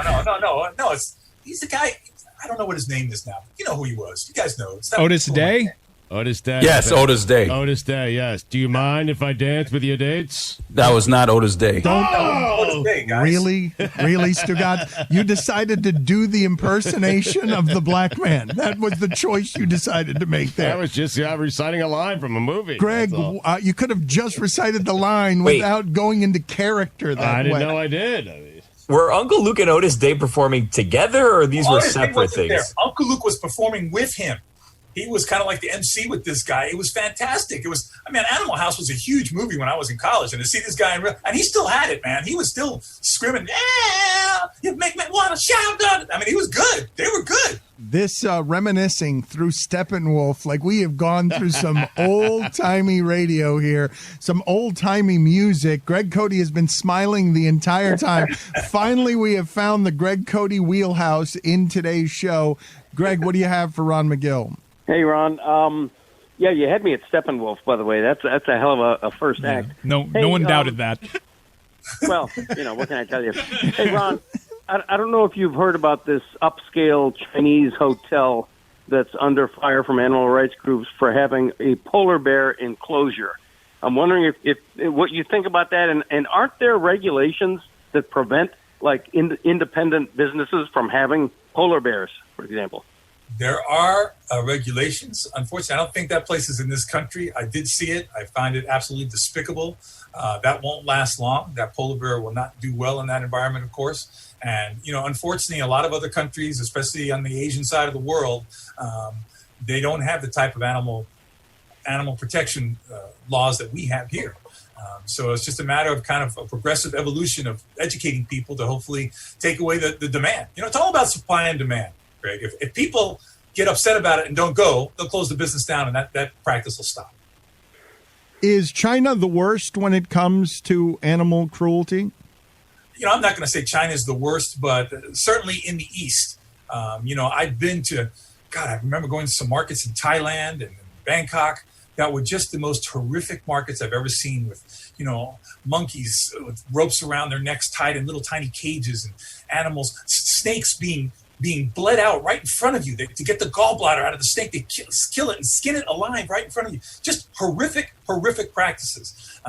No. He's the guy. I don't know what his name is now. You know who he was. You guys know. Otis Day? Otis Day. Yes, Otis Day. Otis Day, yes. Do you mind if I dance with your dates? That was not Otis Day. Otis Day, guys. Really, Stugotz? You decided to do the impersonation of the black man. That was the choice you decided to make there. That was just reciting a line from a movie. Greg, you could have just recited the line without going into character that way. I didn't know I did. Were Uncle Luke and Otis Day performing together, or these were separate things? There. Uncle Luke was performing with him. He was kind of like the MC with this guy. It was fantastic. Animal House was a huge movie when I was in college, and to see this guy and he still had it, man. He was still screaming, "Yeah, you make me want to shout!" He was good. They were good. This reminiscing through Steppenwolf, like we have gone through some old-timey radio here, some old-timey music. Greg Cody has been smiling the entire time. Finally, we have found the Greg Cody wheelhouse in today's show. Greg, what do you have for Ron McGill? Hey, Ron. Yeah, you had me at Steppenwolf, by the way. That's a hell of a first act. No one doubted that. Well, what can I tell you? Hey, Ron, I don't know if you've heard about this upscale Chinese hotel that's under fire from animal rights groups for having a polar bear enclosure. I'm wondering if what you think about that, and aren't there regulations that prevent independent businesses from having polar bears, for example? There are regulations. Unfortunately, I don't think that place is in this country. I did see it. I find it absolutely despicable. That won't last long. That polar bear will not do well in that environment, of course. And, unfortunately, a lot of other countries, especially on the Asian side of the world, they don't have the type of animal protection laws that we have here. So it's just a matter of kind of a progressive evolution of educating people to hopefully take away the demand. It's all about supply and demand, Greg. If people get upset about it and don't go, they'll close the business down, and that practice will stop. Is China the worst when it comes to animal cruelty? I'm not going to say China is the worst, but certainly in the East. I've been to, I remember going to some markets in Thailand and Bangkok that were just the most horrific markets I've ever seen, with, monkeys with ropes around their necks tied in little tiny cages, and animals, snakes being bled out right in front of you. To get the gallbladder out of the snake, they kill it and skin it alive right in front of you. Just horrific practices.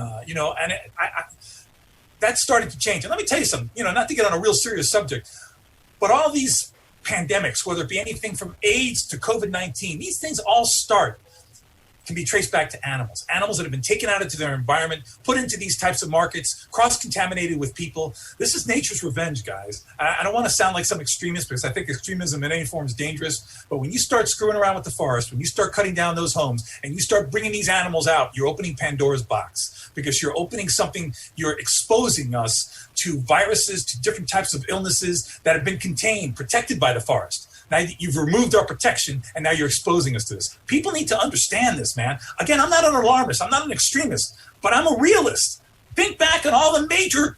That started to change. And let me tell you something, not to get on a real serious subject, but all these pandemics, whether it be anything from AIDS to COVID-19, these things all can be traced back to animals that have been taken out into their environment, put into these types of markets, cross-contaminated with people. This is nature's revenge, guys. I don't want to sound like some extremist, because I think extremism in any form is dangerous. But when you start screwing around with the forest, when you start cutting down those homes, and you start bringing these animals out, you're opening Pandora's box, because you're opening something, you're exposing us to viruses, to different types of illnesses that have been contained, protected by the forest. Now you've removed our protection, and now you're exposing us to this. People need to understand this, man. Again, I'm not an alarmist. I'm not an extremist, but I'm a realist. Think back on all the major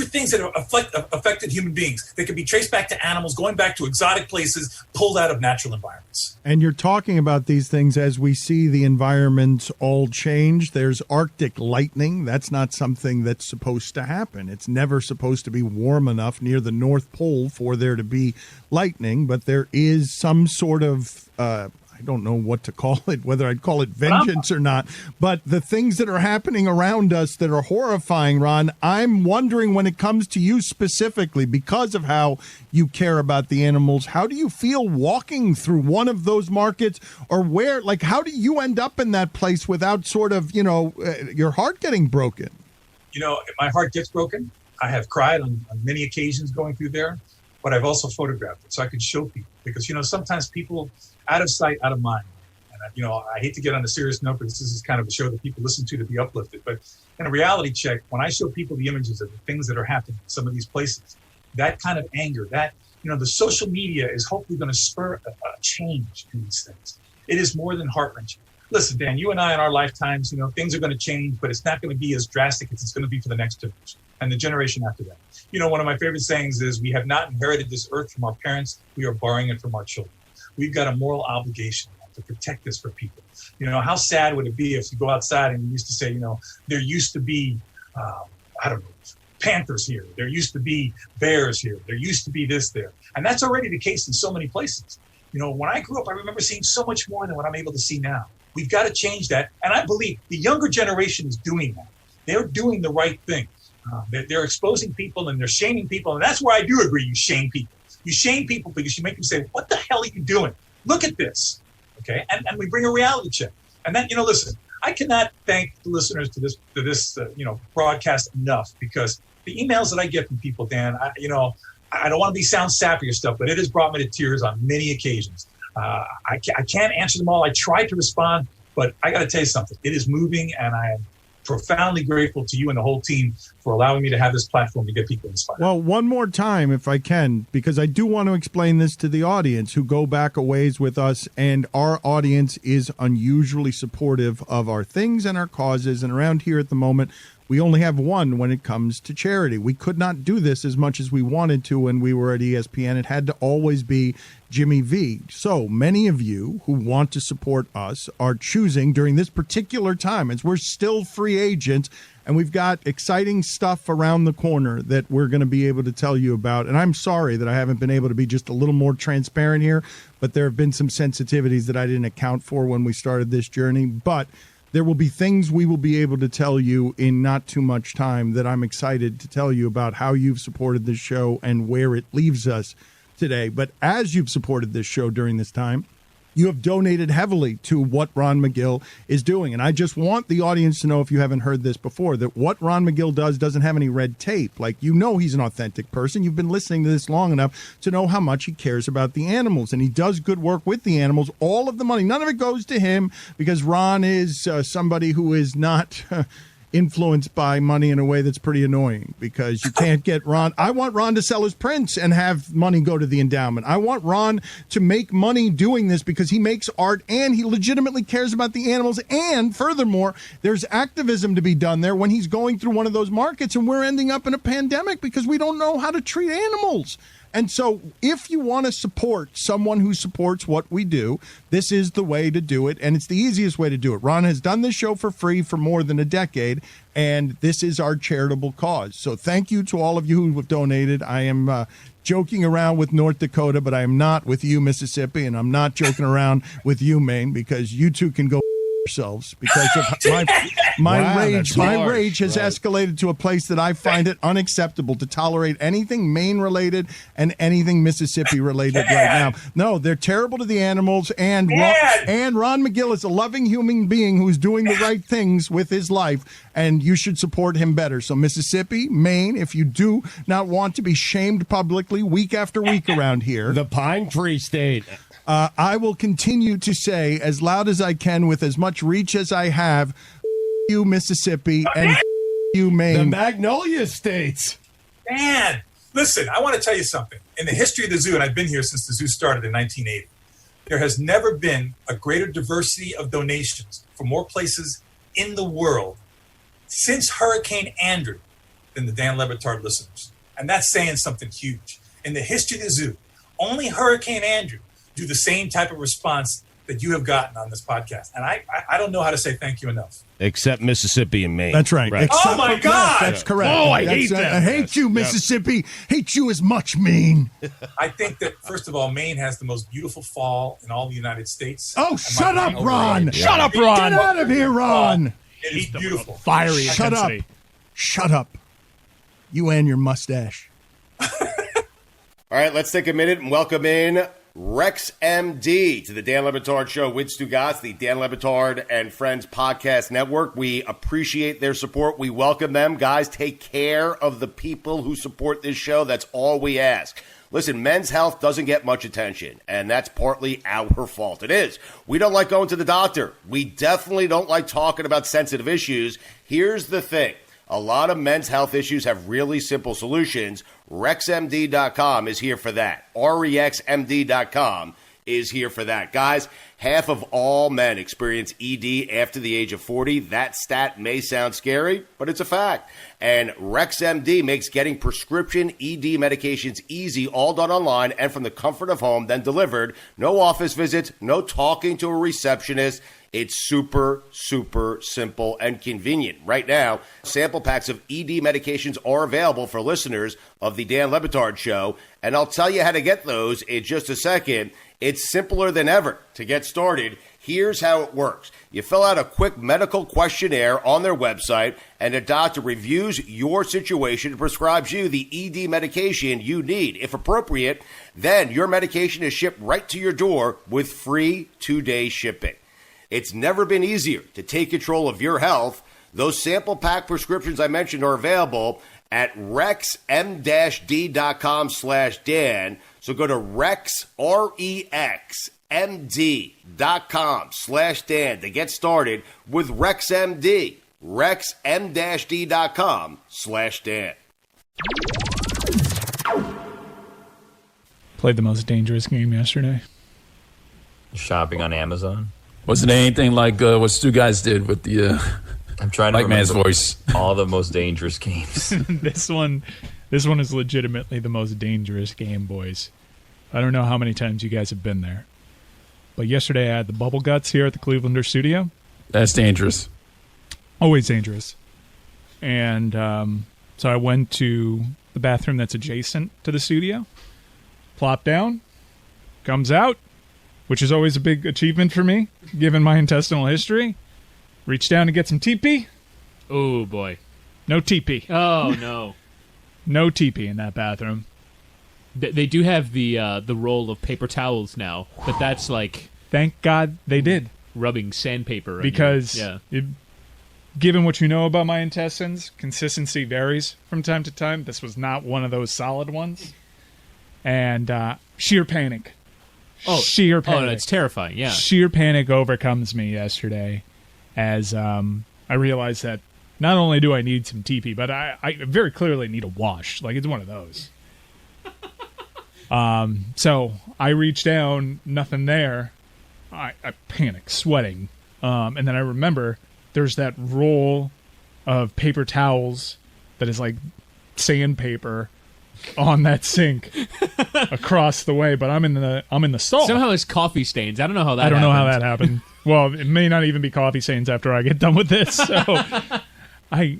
things that have affected human beings. They can be traced back to animals, going back to exotic places, pulled out of natural environments. And you're talking about these things as we see the environments all change. There's Arctic lightning. That's not something that's supposed to happen. It's never supposed to be warm enough near the North Pole for there to be lightning, but there is some sort of I don't know what to call it, whether I'd call it vengeance or not, but the things that are happening around us that are horrifying, Ron, I'm wondering, when it comes to you specifically, because of how you care about the animals, how do you feel walking through one of those markets, or how do you end up in that place without sort of, your heart getting broken? My heart gets broken. I have cried on many occasions going through there, but I've also photographed it so I can show people, because, sometimes people, out of sight, out of mind. And, I hate to get on a serious note, because this is kind of a show that people listen to be uplifted. But in a reality check, when I show people the images of the things that are happening in some of these places, that kind of anger, the social media is hopefully going to spur a change in these things. It is more than heart-wrenching. Listen, Dan, you and I in our lifetimes, things are going to change, but it's not going to be as drastic as it's going to be for the next generation and the generation after that. One of my favorite sayings is, we have not inherited this earth from our parents. We are borrowing it from our children. We've got a moral obligation to protect this for people. How sad would it be if you go outside and you used to say, there used to be, panthers here. There used to be bears here. There used to be this there. And that's already the case in so many places. When I grew up, I remember seeing so much more than what I'm able to see now. We've got to change that. And I believe the younger generation is doing that. They're doing the right thing. They're exposing people and they're shaming people. And that's where I do agree, you shame people. You shame people because you make them say, what the hell are you doing? Look at this. Okay. And we bring a reality check. And then, listen, I cannot thank the listeners to this broadcast enough, because the emails that I get from people, Dan, I don't want to sound sappy or stuff, but it has brought me to tears on many occasions. I can't answer them all. I try to respond, but I got to tell you something. It is moving, and I am profoundly grateful to you and the whole team for allowing me to have this platform to get people inspired. Well, one more time, if I can, because I do want to explain this to the audience who go back a ways with us, and our audience is unusually supportive of our things and our causes. And around here at the moment, we only have one when it comes to charity. We could not do this as much as we wanted to when we were at ESPN. It had to always be Jimmy V. So many of you who want to support us are choosing during this particular time, as we're still free agents, and we've got exciting stuff around the corner that we're going to be able to tell you about. And I'm sorry that I haven't been able to be just a little more transparent here, but there have been some sensitivities that I didn't account for when we started this journey. But there will be things we will be able to tell you in not too much time that I'm excited to tell you about how you've supported this show and where it leaves us today. But as you've supported this show during this time, you have donated heavily to what Ron McGill is doing. And I just want the audience to know, if you haven't heard this before, that what Ron McGill does doesn't have any red tape. Like, he's an authentic person. You've been listening to this long enough to know how much he cares about the animals. And he does good work with the animals. All of the money, none of it goes to him, because Ron is somebody who is not influenced by money in a way that's pretty annoying, because you can't get Ron. I want Ron to sell his prints and have money go to the endowment. I want Ron to make money doing this because he makes art and he legitimately cares about the animals. And furthermore, there's activism to be done there when he's going through one of those markets and we're ending up in a pandemic because we don't know how to treat animals. And so if you want to support someone who supports what we do, this is the way to do it, and it's the easiest way to do it. Ron has done this show for free for more than a decade, and this is our charitable cause. So thank you to all of you who have donated. I am joking around with North Dakota, but I am not with you, Mississippi, and I'm not joking around with you, Maine, because you two can go yourselves, because of my rage. My rage has escalated to a place that I find it unacceptable to tolerate anything Maine related and anything Mississippi related right now. No, they're terrible to the animals, and Ron McGill is a loving human being who's doing the right things with his life, and you should support him better. So Mississippi, Maine, if you do not want to be shamed publicly week after week around here, the Pine Tree State. I will continue to say as loud as I can with as much reach as I have, you Mississippi and you Maine. The Magnolia States. Man, listen, I want to tell you something. In the history of the zoo, and I've been here since the zoo started in 1980, there has never been a greater diversity of donations for more places in the world since Hurricane Andrew than the Dan Lebatard listeners. And that's saying something huge. In the history of the zoo, only Hurricane Andrew do the same type of response that you have gotten on this podcast. And I don't know how to say thank you enough. Except Mississippi and Maine. That's right. Oh, my God! That's correct. Oh, I hate that. I hate you, Mississippi. Hate you as much, Maine. I think that, first of all, Maine has the most beautiful fall in all the United States. Oh, shut up, Ron. Yeah. Shut up, Ron. Get out of here, Ron. It is beautiful. Fiery Shut up. intensity. Shut up. You and your mustache. All right, let's take a minute and welcome in Rex MD to the Dan Lebatard Show with Stugotz, the Dan Lebatard and Friends Podcast Network. We appreciate their support. We welcome them. Guys, take care of the people who support this show. That's all we ask. Listen, men's health doesn't get much attention, and that's partly our fault. It is. We don't like going to the doctor. We definitely don't like talking about sensitive issues. Here's the thing. A lot of men's health issues have really simple solutions. RexMD.com is here for that. RexMD.com is here for that. Guys, half of all men experience ED after the age of 40. That stat may sound scary, but it's a fact. And RexMD makes getting prescription ED medications easy, all done online and from the comfort of home, then delivered. No office visits, no talking to a receptionist. It's super, super simple and convenient. Right now, sample packs of ED medications are available for listeners of the Dan Lebatard Show, and I'll tell you how to get those in just a second. It's simpler than ever to get started. Here's how it works. You fill out a quick medical questionnaire on their website, and a doctor reviews your situation and prescribes you the ED medication you need. If appropriate, then your medication is shipped right to your door with free 2-day shipping. It's never been easier to take control of your health. Those sample pack prescriptions I mentioned are available at rexm-d.com/Dan. So go to Rex, REXMD.com/Dan to get started with RexMD. rexm-d.com/Dan. Played the most dangerous game yesterday. Shopping on Amazon. Wasn't anything like what Stu Gotz did with the I'm trying to Mike Man's remember voice. all the most dangerous games. This one is legitimately the most dangerous game, boys. I don't know how many times you guys have been there, but yesterday I had the Bubble Guts here at the Clevelander studio. That's dangerous. Always dangerous. And so I went to the bathroom that's adjacent to the studio, plopped down, comes out, which is always a big achievement for me, given my intestinal history. Reach down to get some TP. Oh, boy. No TP. Oh, no. No TP in that bathroom. They do have the roll of paper towels now, but that's like Thank God they did. Rubbing sandpaper. Because given what you know about my intestines, consistency varies from time to time. This was not one of those solid ones. And sheer panic. Sheer panic. Oh, it's terrifying, yeah. Sheer panic overcomes me yesterday as I realized that not only do I need some TP, but I very clearly need a wash. Like, it's one of those. So I reach down, nothing there. I panic, sweating. And then I remember there's that roll of paper towels that is like sandpaper on that sink across the way, but I'm in the stall. Somehow it's coffee stains. I don't know how that happened. happened. Know how that happened. Well, it may not even be coffee stains after I get done with this. So I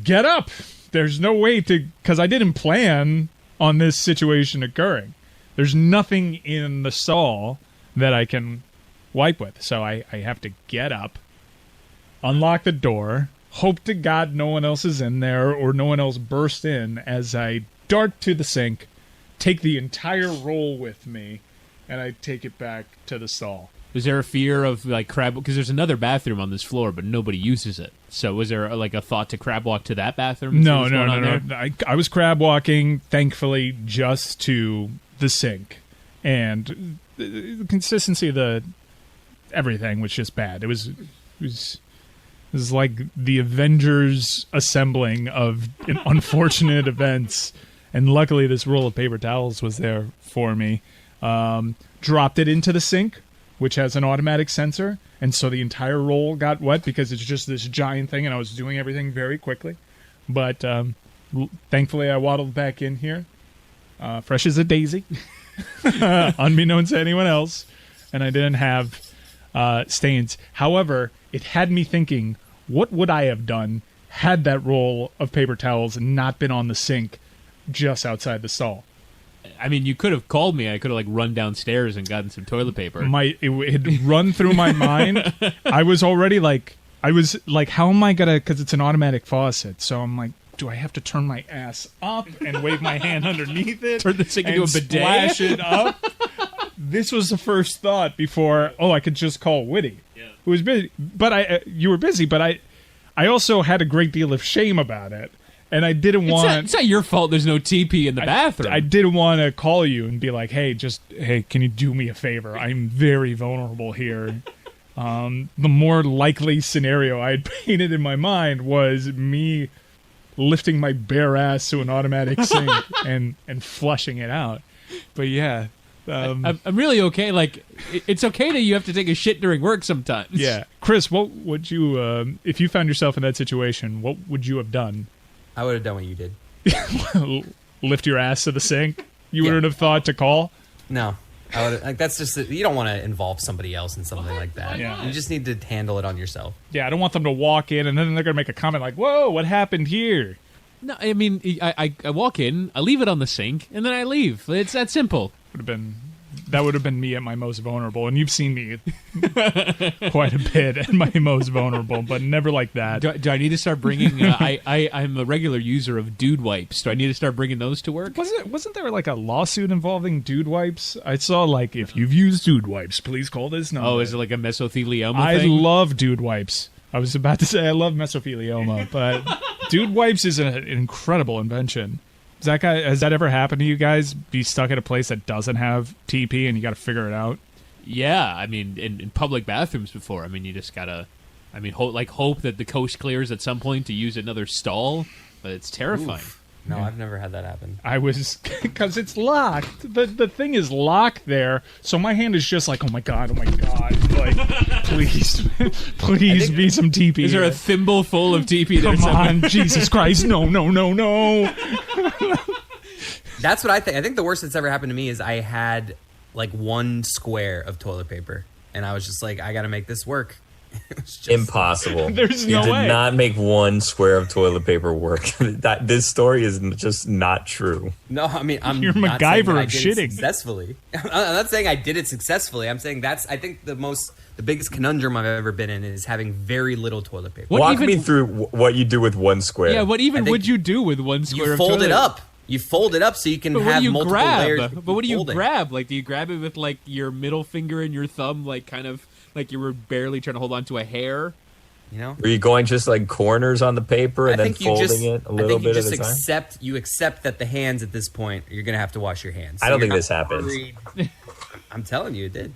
get up. There's no way to, because I didn't plan on this situation occurring. There's nothing in the stall that I can wipe with. So I have to get up, unlock the door, hope to God no one else is in there or no one else bursts in as I dart to the sink, take the entire roll with me, and I take it back to the stall. Was there a fear of like crab? Because there's another bathroom on this floor, but nobody uses it. So was there like a thought to crab walk to that bathroom? No. I was crab walking, thankfully, just to the sink, and the consistency of everything was just bad. It was like the Avengers assembling of unfortunate events, and luckily this roll of paper towels was there for me. Dropped it into the sink, which has an automatic sensor, and so the entire roll got wet because it's just this giant thing, and I was doing everything very quickly. But thankfully I waddled back in here, fresh as a daisy, unbeknownst to anyone else, and I didn't have stains. However, it had me thinking, what would I have done had that roll of paper towels not been on the sink just outside the stall? I mean, you could have called me. I could have like run downstairs and gotten some toilet paper. It had run through my mind. I was already like, how am I gonna? Because it's an automatic faucet, so I'm like, do I have to turn my ass up and wave my hand underneath it? Turn the sink into a bidet? Splash it up? This was the first thought before. Oh, I could just call Whitty, who was busy. But you were busy. But I also had a great deal of shame about it. And I didn't want... It's not your fault there's no TP in the bathroom. I didn't want to call you and be like, hey, can you do me a favor? I'm very vulnerable here. The more likely scenario I had painted in my mind was me lifting my bare ass to an automatic sink and flushing it out. But yeah... I'm really okay. Like, it's okay that you have to take a shit during work sometimes. Yeah. Chris, what would you... if you found yourself in that situation, what would you have done? I would have done what you did. Lift your ass to the sink? You wouldn't have thought to call? No. I would. Like, that's just... You don't want to involve somebody else in something like that. Yeah. You just need to handle it on yourself. Yeah, I don't want them to walk in and then they're going to make a comment like, whoa, what happened here? No, I mean, I walk in, I leave it on the sink, and then I leave. It's that simple. That would have been me at my most vulnerable, and you've seen me quite a bit at my most vulnerable, but never like that. Do I need to start bringing? I'm a regular user of dude wipes. Do I need to start bringing those to work? Wasn't there like a lawsuit involving dude wipes? I saw like, if you've used dude wipes, please call this number. Oh, is it like a mesothelioma I thing? love dude wipes. I was about to say I love mesothelioma, but dude wipes is an incredible invention. Has that ever happened to you guys? Be stuck at a place that doesn't have TP and you got to figure it out? Yeah, I mean, in public bathrooms before. I mean, you just gotta, hope that the coast clears at some point to use another stall. But it's terrifying. Oof. No, I've never had that happen. I was, because it's locked. The thing is locked there, so my hand is just like, oh my god, like, please be some TP. Is there a thimble full of TP there? Come on, Jesus Christ, no. That's what I think. I think the worst that's ever happened to me is I had like one square of toilet paper, and I was just like, I got to make this work. Just impossible. There's no way. You did not make one square of toilet paper work. This story is just not true. No, I mean, You're not MacGyver of saying shitting. Successfully. I'm not saying I did it successfully. I'm saying I think the biggest conundrum I've ever been in is having very little toilet paper. Walk me through what you do with one square. Yeah, what would you do with one square? You fold it up. You fold it up so you can But what have do you multiple grab? layers. But what do you folding. grab? Like, do you grab it with like your middle finger and your thumb, like kind of like you were barely trying to hold on to a hair? You know? Were you going just like corners on the paper and then folding it a little bit at a time? You accept that the hands at this point, you're going to have to wash your hands. I don't think this happens. I'm telling you, it did.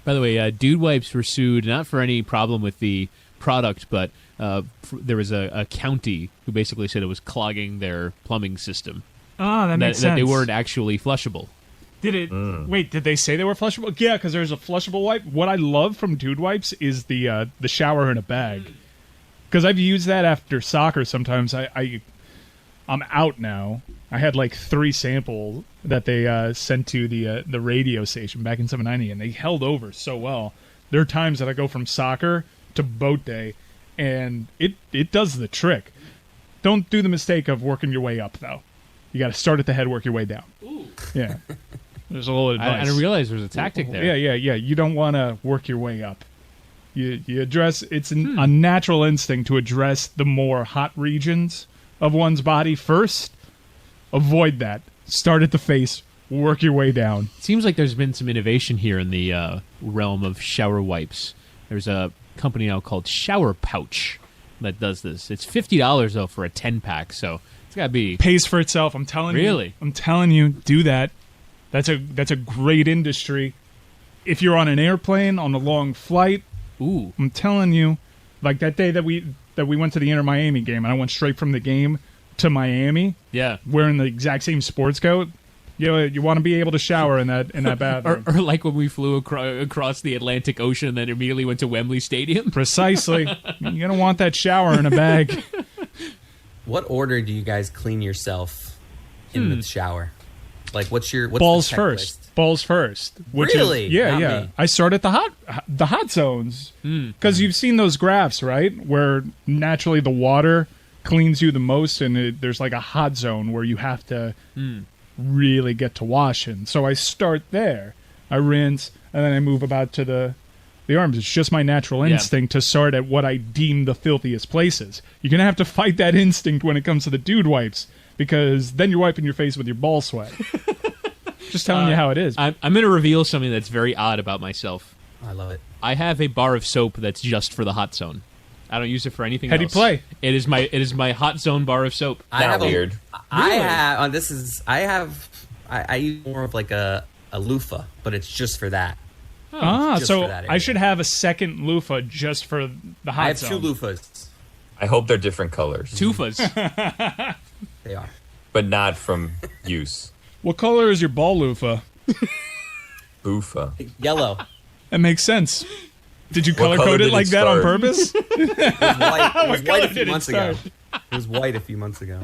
By the way, Dude Wipes were sued not for any problem with the product, but there was a county who basically said it was clogging their plumbing system. Oh, that makes sense. That they weren't actually flushable. Did it? Wait, did they say they were flushable? Yeah, because there's a flushable wipe. What I love from Dude Wipes is the shower in a bag. Because I've used that after soccer sometimes. I'm out now. I had like 3 samples that they sent to the radio station back in 790, and they held over so well. There are times that I go from soccer to boat day, and it does the trick. Don't do the mistake of working your way up, though. You got to start at the head, work your way down. Ooh. Yeah. There's a little advice. I didn't realize there was a tactic there. Yeah. You don't want to work your way up. You address, it's a natural instinct to address the more hot regions of one's body first. Avoid that. Start at the face, work your way down. Seems like there's been some innovation here in the realm of shower wipes. There's a company now called Shower Pouch that does this. It's $50 though for a 10-pack, so it's got to be pays for itself. I'm telling you. Really? I'm telling you, do that. That's a great industry. If you're on an airplane on a long flight, I'm telling you, like that day that we went to the Inter Miami game, and I went straight from the game to Miami. Yeah, wearing the exact same sports coat. You want to be able to shower in that bathroom. or like when we flew across the Atlantic Ocean and then immediately went to Wembley Stadium. Precisely. You're gonna want that shower in a bag. What order do you guys clean yourself in the shower? Like, what's balls the first? Balls first. Really? Yeah. Me. I start at the hot zones because you've seen those graphs, right? Where naturally the water cleans you the most, and there's like a hot zone where you have to really get to washing. So I start there. I rinse, and then I move about to the arms. It's just my natural instinct to start at what I deem the filthiest places. You're going to have to fight that instinct when it comes to the Dude Wipes, because then you're wiping your face with your ball sweat. Just telling you how it is. I'm going to reveal something that's very odd about myself. I love it. I have a bar of soap that's just for the hot zone. I don't use it for anything else. How do you play? It is my hot zone bar of soap. Not weird. I use more of like a loofah, but it's just for that. So I should have a second loofah just for the hot zone. I have 2 loofahs. I hope they're different colors. Toofahs. They are. But not from use. What color is your ball loofah? Boofa. Yellow. That makes sense. Did you color code it like that on purpose? It was white a few months ago. It was white a few months ago.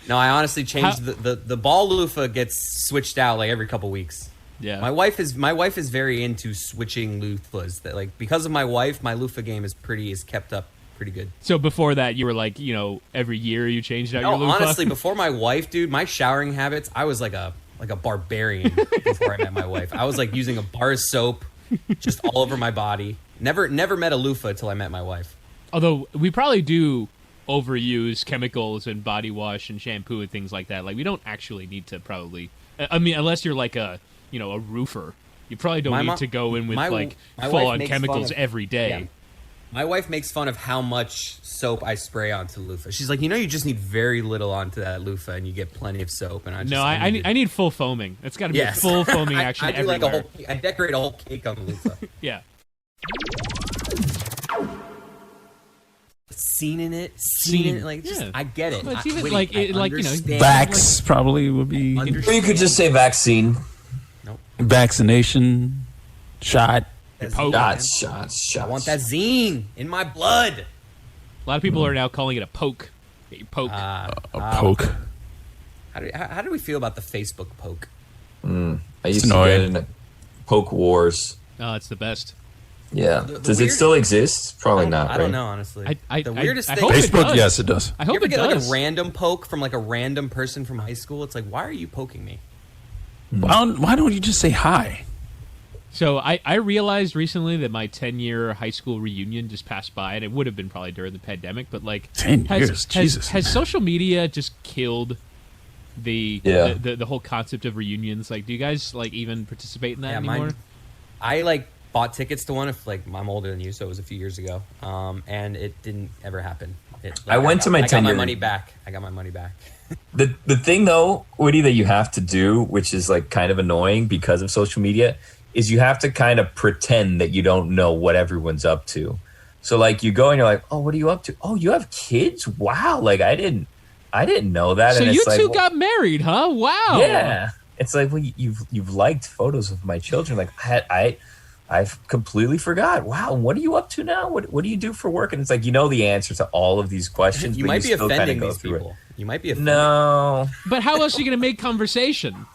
No, I honestly changed the ball loofah gets switched out like every couple weeks. Yeah. My wife is very into switching loofahs. That like because of my wife, my loofah game is kept up pretty good. So before that, you were like, every year you changed out your loofah? Honestly, before my wife, dude, my showering habits, I was like a barbarian before I met my wife. I was like using a bar of soap just all over my body. Never met a loofah until I met my wife. Although we probably do overuse chemicals and body wash and shampoo and things like that. Like we don't actually need to probably. I mean, unless you're like a roofer, you probably don't need to go in with full on chemicals every day. Yeah. My wife makes fun of how much soap I spray onto the loofah. She's like, you just need very little onto that loofah, and you get plenty of soap. And I need full foaming. It's got to be a full foaming action I do everywhere. I decorate a whole cake on the loofah. Yeah. Scene in it, like I get it. Well, it's even Vax probably would be. Or you could just say vaccine. Nope. Vaccination, shot. Shots. I want that zine in my blood. A lot of people are now calling it a poke. Get your poke. A poke. How do we feel about the Facebook poke? I used to get in poke wars. Oh, it's the best. Yeah. Does it still exist? Probably not. I don't know, honestly. The weirdest thing. Facebook, yes, it does. I hope you ever it get does. like a random poke from like a random person from high school? It's like, why are you poking me? Why don't you just say hi? So I realized recently that my 10-year high school reunion just passed by, and it would have been probably during the pandemic, but like 10 years, Jesus. Has social media just killed the whole concept of reunions. Like, do you guys like even participate in that anymore? I bought tickets to one. If I'm older than you, so it was a few years ago, and it didn't ever happen. I went to my 10-year. I got my money back. The thing though, Woody, that you have to do, which is like kind of annoying because of social media, is you have to kind of pretend that you don't know what everyone's up to. So like you go and you're like, oh, what are you up to? Oh, you have kids? Wow. Like I didn't know that. So and you it's two got married, huh? Wow. Yeah. It's like, well, you've liked photos of my children. Like I've completely forgot. Wow, what are you up to now? What do you do for work? And it's like, you know the answer to all of these questions. You but might be still offending go these through people. It. You might be offending. No. But how else are you going to make conversation?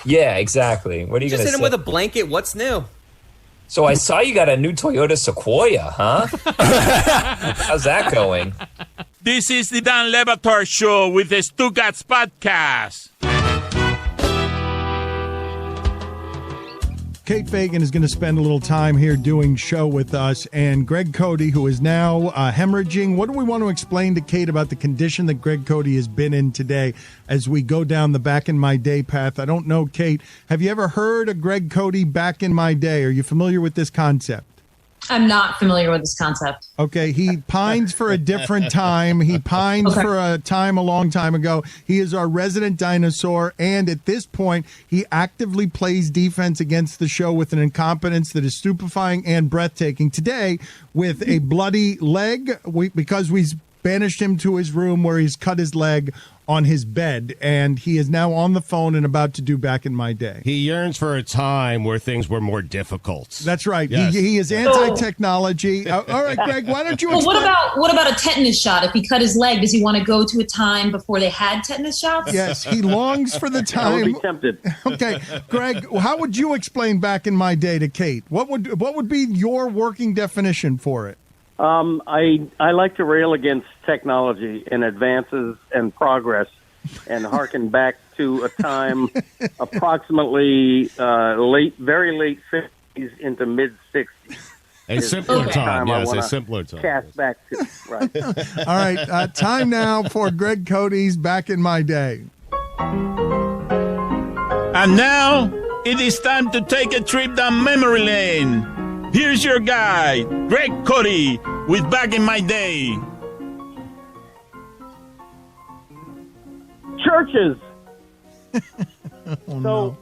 Yeah, exactly. What are you going to say? Just hit him with a blanket. What's new? So I saw you got a new Toyota Sequoia, huh? How's that going? This is the Dan Lebatard Show with the Stugotz podcast. Kate Fagan is going to spend a little time here doing show with us, and Greg Cody, who is now hemorrhaging. What do we want to explain to Kate about the condition that Greg Cody has been in today as we go down the back in my day path? I don't know, Kate. Have you ever heard of Greg Cody back in my day? Are you familiar with this concept? I'm not familiar with this concept. Okay, he pines for a different time. He pines for a time a long time ago. He is our resident dinosaur, and at this point, he actively plays defense against the show with an incompetence that is stupefying and breathtaking. Today, with a bloody leg, because we banished him to his room where he's cut his leg on his bed, and he is now on the phone and about to do Back in My Day. He yearns for a time where things were more difficult. That's right. Yes. He is anti-technology. All right, Greg, why don't you explain? Well, what about a tetanus shot? If he cut his leg, does he want to go to a time before they had tetanus shots? Yes, he longs for the time. I would be tempted. Okay, Greg, how would you explain Back in My Day to Kate? What would be your working definition for it? I like to rail against technology and advances and progress, and harken back to a time approximately very late 50s into mid 60s. A simpler time, yes, a simpler time. Cast back to, right. All right, time now for Greg Cody's Back in My Day. And now it is time to take a trip down memory lane. Here's your guide, Greg Cody, with Back in My Day. Churches. No.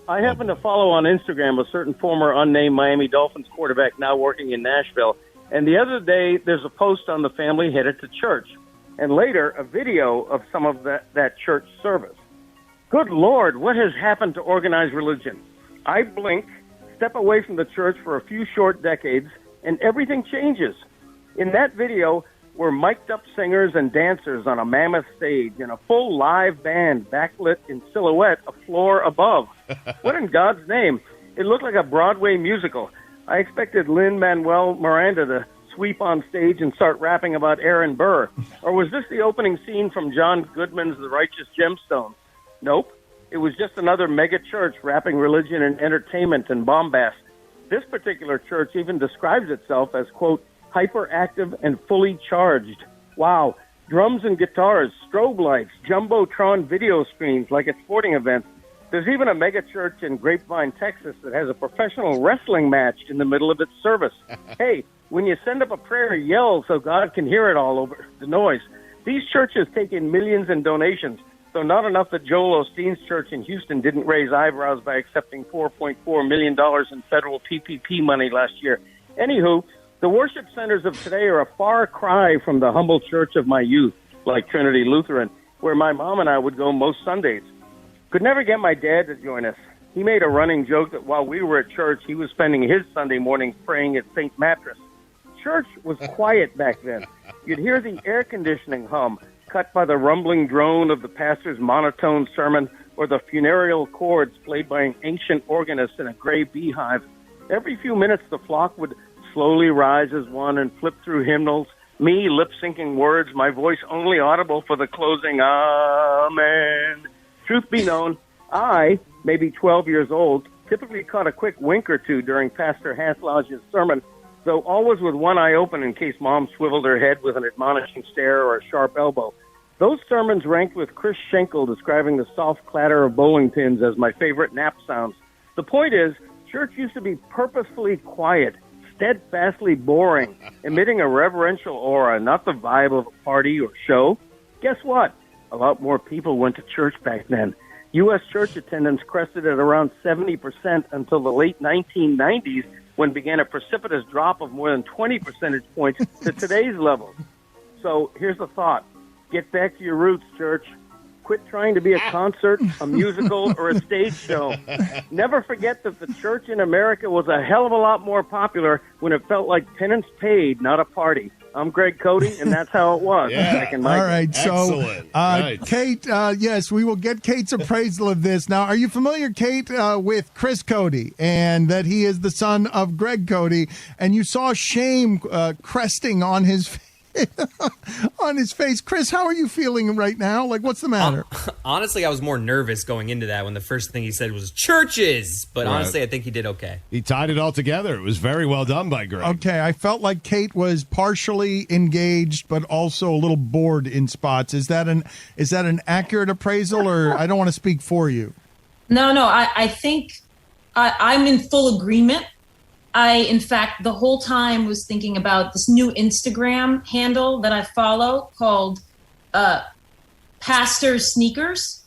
I happen to follow on Instagram a certain former unnamed Miami Dolphins quarterback now working in Nashville. And the other day, there's a post on the family headed to church. And later, a video of some of that church service. Good Lord, what has happened to organized religion? I blink, step away from the church for a few short decades, and everything changes. In that video were mic'd up singers and dancers on a mammoth stage and a full live band backlit in silhouette a floor above. What in God's name? It looked like a Broadway musical. I expected Lin-Manuel Miranda to sweep on stage and start rapping about Aaron Burr. Or was this the opening scene from John Goodman's The Righteous Gemstones? Nope. It was just another mega church wrapping religion and entertainment and bombast. This particular church even describes itself as, quote, hyperactive and fully charged. Wow. Drums and guitars, strobe lights, jumbotron video screens like at sporting events. There's even a mega church in Grapevine, Texas that has a professional wrestling match in the middle of its service. Hey, when you send up a prayer, yell so God can hear it all over the noise. These churches take in millions in donations. So not enough that Joel Osteen's church in Houston didn't raise eyebrows by accepting $4.4 million in federal PPP money last year. Anywho, the worship centers of today are a far cry from the humble church of my youth, like Trinity Lutheran, where my mom and I would go most Sundays. Could never get my dad to join us. He made a running joke that while we were at church, he was spending his Sunday mornings praying at St. Mattress. Church was quiet back then. You'd hear the air conditioning hum, cut by the rumbling drone of the pastor's monotone sermon or the funereal chords played by an ancient organist in a gray beehive. Every few minutes, the flock would slowly rise as one and flip through hymnals, me lip-syncing words, my voice only audible for the closing Amen. Truth be known, I, maybe 12 years old, typically caught a quick wink or two during Pastor Haslodge's sermon, though always with one eye open in case Mom swiveled her head with an admonishing stare or a sharp elbow. Those sermons ranked with Chris Schenkel describing the soft clatter of bowling pins as my favorite nap sounds. The point is, church used to be purposefully quiet, steadfastly boring, emitting a reverential aura, not the vibe of a party or show. Guess what? A lot more people went to church back then. U.S. church attendance crested at around 70% until the late 1990s, when began a precipitous drop of more than 20 percentage points to today's levels. So here's the thought. Get back to your roots, church. Quit trying to be a concert, a musical, or a stage show. Never forget that the church in America was a hell of a lot more popular when it felt like penance paid, not a party. I'm Greg Cody, and that's how it was back in my All right, day. so Kate, yes, we will get Kate's appraisal of this. Now, are you familiar, Kate, with Chris Cody, and that he is the son of Greg Cody, and you saw shame cresting on his face. Chris, how are you feeling right now? Like, what's the matter? Honestly, I was more nervous going into that when the first thing he said was churches. But honestly, I think he did okay. He tied it all together. It was very well done by Greg. Okay, I felt like Kate was partially engaged, but also a little bored in spots. Is that an accurate appraisal, or I don't want to speak for you? No, I think I'm in full agreement. In fact, the whole time was thinking about this new Instagram handle that I follow called Pastor's Sneakers.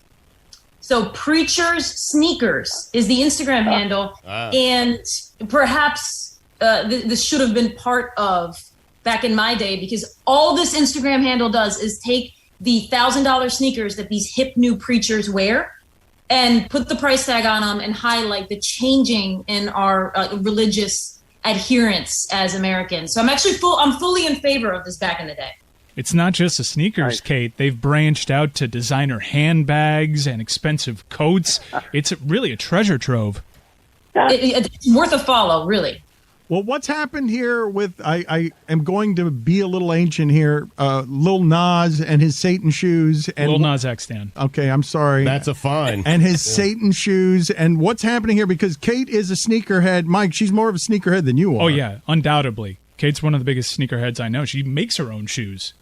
So Preacher's Sneakers is the Instagram handle. And perhaps this should have been part of back in my day, because all this Instagram handle does is take the $1,000 sneakers that these hip new preachers wear and put the price tag on them and highlight the changing in our religious adherence as Americans. So I'm fully in favor of this back in the day. It's not just the sneakers, Kate. They've branched out to designer handbags and expensive coats. It's really a treasure trove. It's worth a follow, really. Well, what's happened here with, I am going to be a little ancient here, Lil Nas and his Satan shoes. And Lil Nas X, Dan. Okay, I'm sorry. That's a fine. And his Satan shoes. And what's happening here, because Kate is a sneakerhead. Mike, she's more of a sneakerhead than you are. Oh, yeah, undoubtedly. Kate's one of the biggest sneakerheads I know. She makes her own shoes.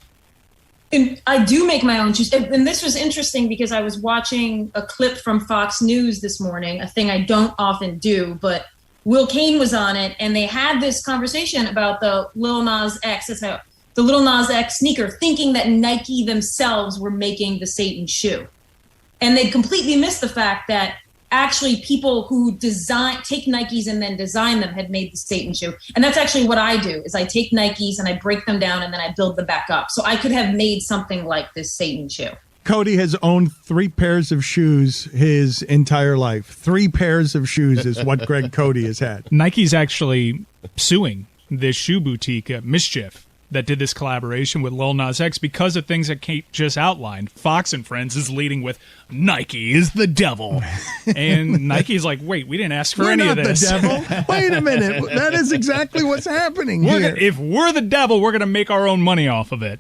And I do make my own shoes. And this was interesting because I was watching a clip from Fox News this morning, a thing I don't often do, but Will Cain was on it, and they had this conversation about the Lil Nas X, the Lil Nas X sneaker, thinking that Nike themselves were making the Satan shoe. And they completely missed the fact that actually people who take Nikes and then design them had made the Satan shoe. And that's actually what I do, is I take Nikes and I break them down and then I build them back up. So I could have made something like this Satan shoe. Cody has owned 3 pairs of shoes his entire life. 3 pairs of shoes is what Greg Cody has had. Nike's actually suing this shoe boutique, Mischief, that did this collaboration with Lil Nas X because of things that Kate just outlined. Fox and Friends is leading with Nike is the devil. And Nike's like, wait, we didn't ask for any of this. We're not the devil. Wait a minute. That is exactly what's happening here. If we're the devil, we're going to make our own money off of it.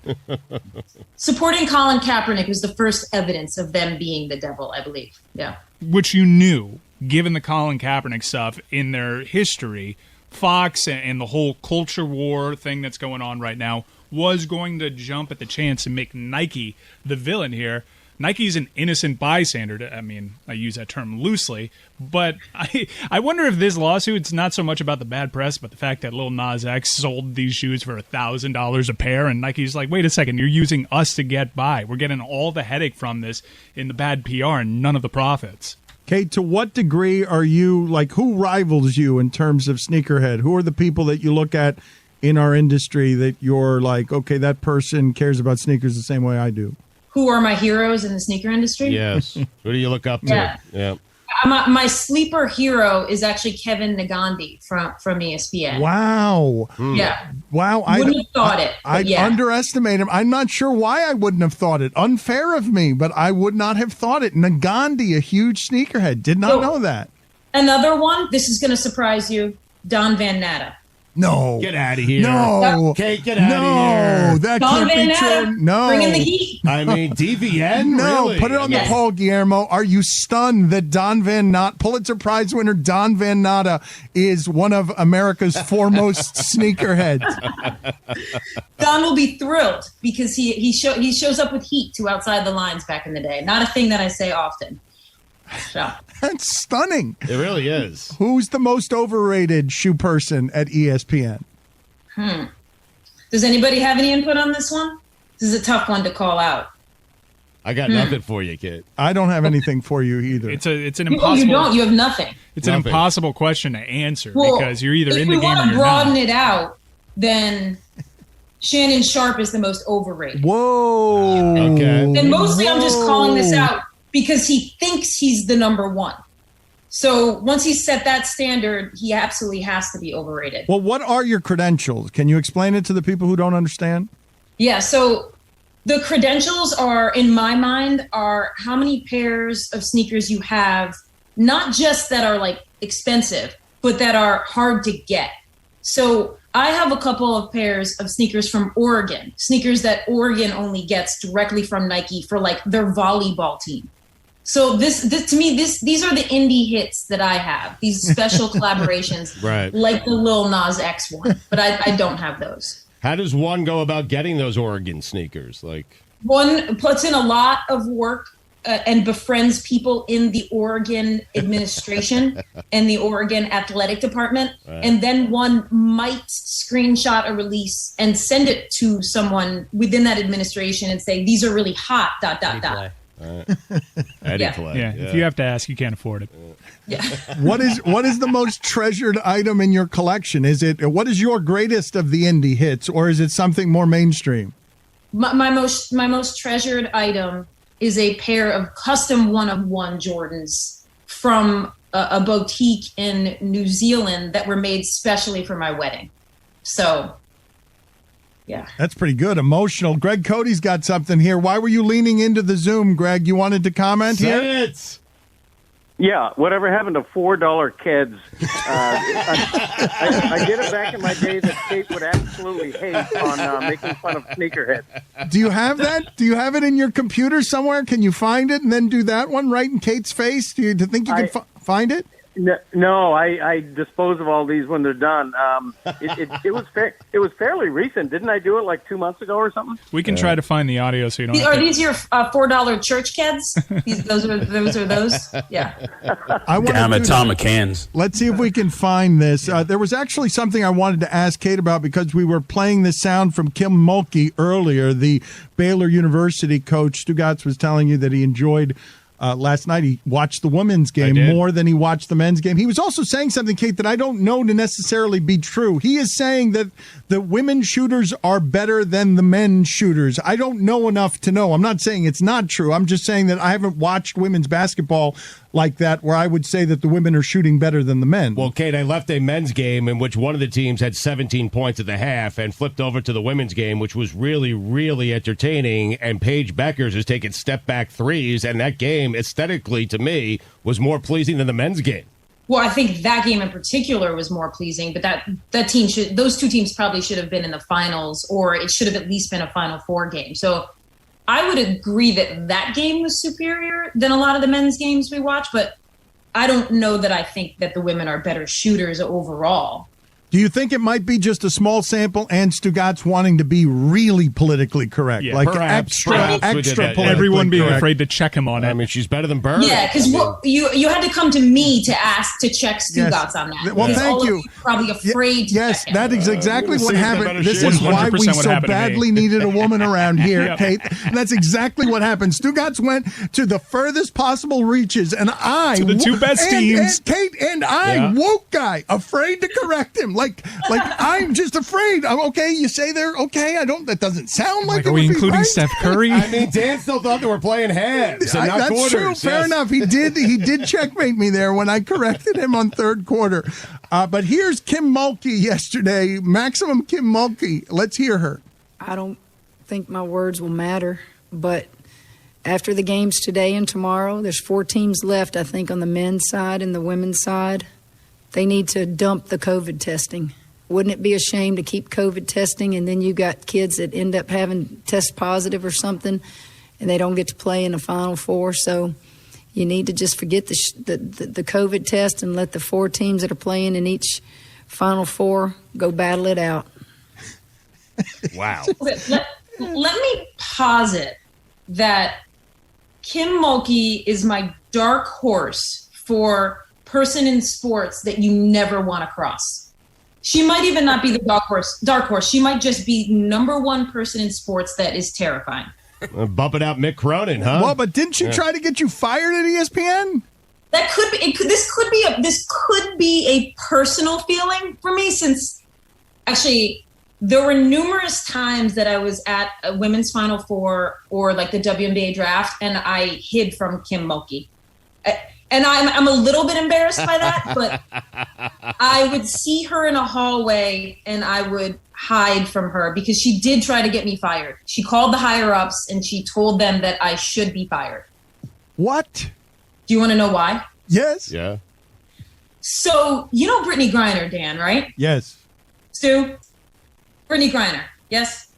Supporting Colin Kaepernick was the first evidence of them being the devil, I believe. Yeah. Which you knew, given the Colin Kaepernick stuff in their history. Fox and the whole culture war thing that's going on right now was going to jump at the chance and make Nike the villain here. Nike's an innocent bystander. I mean, I use that term loosely, but I wonder if this lawsuit's not so much about the bad press, but the fact that Lil Nas X sold these shoes for $1,000 a pair, and Nike's like, wait a second, you're using us to get by. We're getting all the headache from this in the bad PR and none of the profits. Kate, to what degree are you, like, who rivals you in terms of sneakerhead? Who are the people that you look at in our industry that you're like, okay, that person cares about sneakers the same way I do? Who are my heroes in the sneaker industry? Yes. Who do you look up to? Yeah. My sleeper hero is actually Kevin Nagandi from ESPN. Wow. Yeah. Wow. Wouldn't have thought it. I underestimate him. I'm not sure why I wouldn't have thought it. Unfair of me, but I would not have thought it. Nagandi, a huge sneakerhead. Did not know that. Another one, this is going to surprise you, Don Van Natta. No. Get out of here. No. Kate, get out of here. No, that Don can't Van be Natta, true. No. bring in the heat. I mean, DVN? No, really? put it on the poll, Guillermo. Are you stunned that Don Van Natta, Pulitzer Prize winner Don Van Natta, is one of America's foremost sneakerheads? Don will be thrilled because he shows up with heat to outside the lines back in the day. Not a thing that I say often. So. That's stunning. It really is. Who's the most overrated shoe person at ESPN? Does anybody have any input on this one? This is a tough one to call out. I got nothing for you, kid. I don't have anything for you either. It's an Oh, impossible. you don't. You have nothing. It's an impossible question to answer Well, because you're either in the If we game or want to you're broaden not. it out, then Shannon Sharp is the most overrated. Whoa. Okay. And mostly I'm just calling this out because he thinks he's the number one. So once he's set that standard, he absolutely has to be overrated. Well, what are your credentials? Can you explain it to the people who don't understand? Yeah, so the credentials are, in my mind, are how many pairs of sneakers you have, not just that are like expensive, but that are hard to get. So I have a couple of pairs of sneakers from Oregon, sneakers that Oregon only gets directly from Nike for like their volleyball team. So this to me, these are the indie hits that I have, these special collaborations, Right. like the Lil Nas X one, but I don't have those. How does one go about getting those Oregon sneakers? Like, One puts in a lot of work and befriends people in the Oregon administration and the Oregon athletic department. Right. And then one might screenshot a release and send it to someone within that administration and say, these are really hot, ... Eddie Yeah. Clay. Yeah, if you have to ask, you can't afford it. Yeah. What is the most treasured item in your collection? What is your greatest of the indie hits, or is it something more mainstream? My most treasured item is a pair of custom 1-of-1 Jordans from a boutique in New Zealand that were made specially for my wedding. So, yeah. That's pretty good. Emotional. Greg Cody's got something here. Why were you leaning into the Zoom, Greg? You wanted to comment here? Say it. Yeah, whatever happened to $4 Keds? I did it back in my day that Kate would absolutely hate on making fun of sneakerheads. Do you have that? Do you have it in your computer somewhere? Can you find it and then do that one right in Kate's face? Do you think you can find it? No, I dispose of all these when they're done. It was fairly recent. Didn't I do it like 2 months ago or something? We can try to find the audio so you don't have Are to. these your $4 church kids? Those are those? Yeah. Damn it, Tom McCann's. Let's see if we can find this. There was actually something I wanted to ask Kate about because we were playing the sound from Kim Mulkey earlier. The Baylor University coach, Stugotz, was telling you that he enjoyed last night. He watched the women's game more than he watched the men's game. He was also saying something, Kate, that I don't know to necessarily be true. He is saying that the women shooters are better than the men shooters. I don't know enough to know. I'm not saying it's not true. I'm just saying that I haven't watched women's basketball like that where I would say that the women are shooting better than the men. Well, Kate, I left a men's game in which one of the teams had 17 points at the half and flipped over to the women's game, which was really, really entertaining. And Paige Beckers is taking step-back threes, and that game, aesthetically, to me, was more pleasing than the men's game. Well, I think that game in particular was more pleasing, but those two teams probably should have been in the finals, or it should have at least been a Final Four game. So I would agree that game was superior than a lot of the men's games we watch, but I don't know that I think that the women are better shooters overall. Do you think it might be just a small sample and Stugotz wanting to be really politically correct? Yeah, like perhaps extra that, everyone being correct. afraid to check him on it. I mean, she's better than Bird. Yeah, because you had to come to me to ask to check Stugotz on that. Well, because thank all of you. Probably afraid to Yes, check him. that is exactly what happened. This is 100% why we what so happened to me. badly needed a woman around here, Yep. Kate. And that's exactly what happened. Stugotz went to the furthest possible reaches, and To the two best teams. And Kate and I, woke guy, afraid to correct him. Like I'm just afraid. I'm okay. You say they're okay. That doesn't sound like. Are we including Steph Curry? I mean, Dan still thought they were playing halves and not That's quarters. true. Fair enough. He did checkmate me there when I corrected him on third quarter. But here's Kim Mulkey yesterday. Maximum Kim Mulkey. Let's hear her. I don't think my words will matter, but after the games today and tomorrow, there's 4 teams left, I think, on the men's side and the women's side. They need to dump the COVID testing. wouldn't it be a shame to keep COVID testing and then you got kids that end up having test positive or something and they don't get to play in the Final Four? So you need to just forget the COVID test and let the 4 teams that are playing in each Final Four go battle it out. Wow. Let me posit that Kim Mulkey is my dark horse for person in sports that you never want to cross. She might even not be the dark horse. She might just be number one person in sports that is terrifying. Bumping out Mick Cronin, huh? Well, but didn't she try to get you fired at ESPN? That could be. This could be a personal feeling for me, since actually there were numerous times that I was at a women's Final Four or like the WNBA draft, and I hid from Kim Mulkey. And I'm a little bit embarrassed by that, but I would see her in a hallway and I would hide from her because she did try to get me fired. She called the higher ups and she told them that I should be fired. What? Do you want to know why? Yes. Yeah. So, you know Brittany Griner, Dan, right? Yes. Stu? Brittany Griner, yes?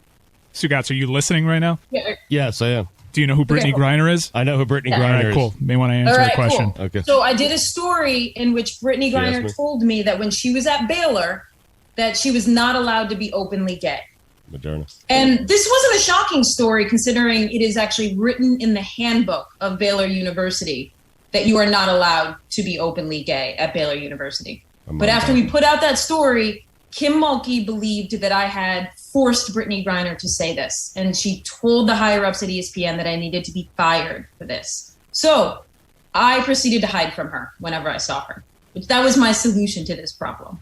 Stugotz, are you listening right now? Yeah. Yes, I am. Do you know who Brittany Griner is? I know who Brittany Yeah. Griner All right, is. cool. May want to answer All right, the question. cool. Okay. So I did a story in which Brittany She asked Griner me. told me that when she was at Baylor, that she was not allowed to be openly gay. Moderna. And this wasn't a shocking story considering it is actually written in the handbook of Baylor University that you are not allowed to be openly gay at Baylor University. But after we put out that story, Kim Mulkey believed that I had forced Brittany Griner to say this. And she told the higher-ups at ESPN that I needed to be fired for this. So I proceeded to hide from her whenever I saw her. That was my solution to this problem.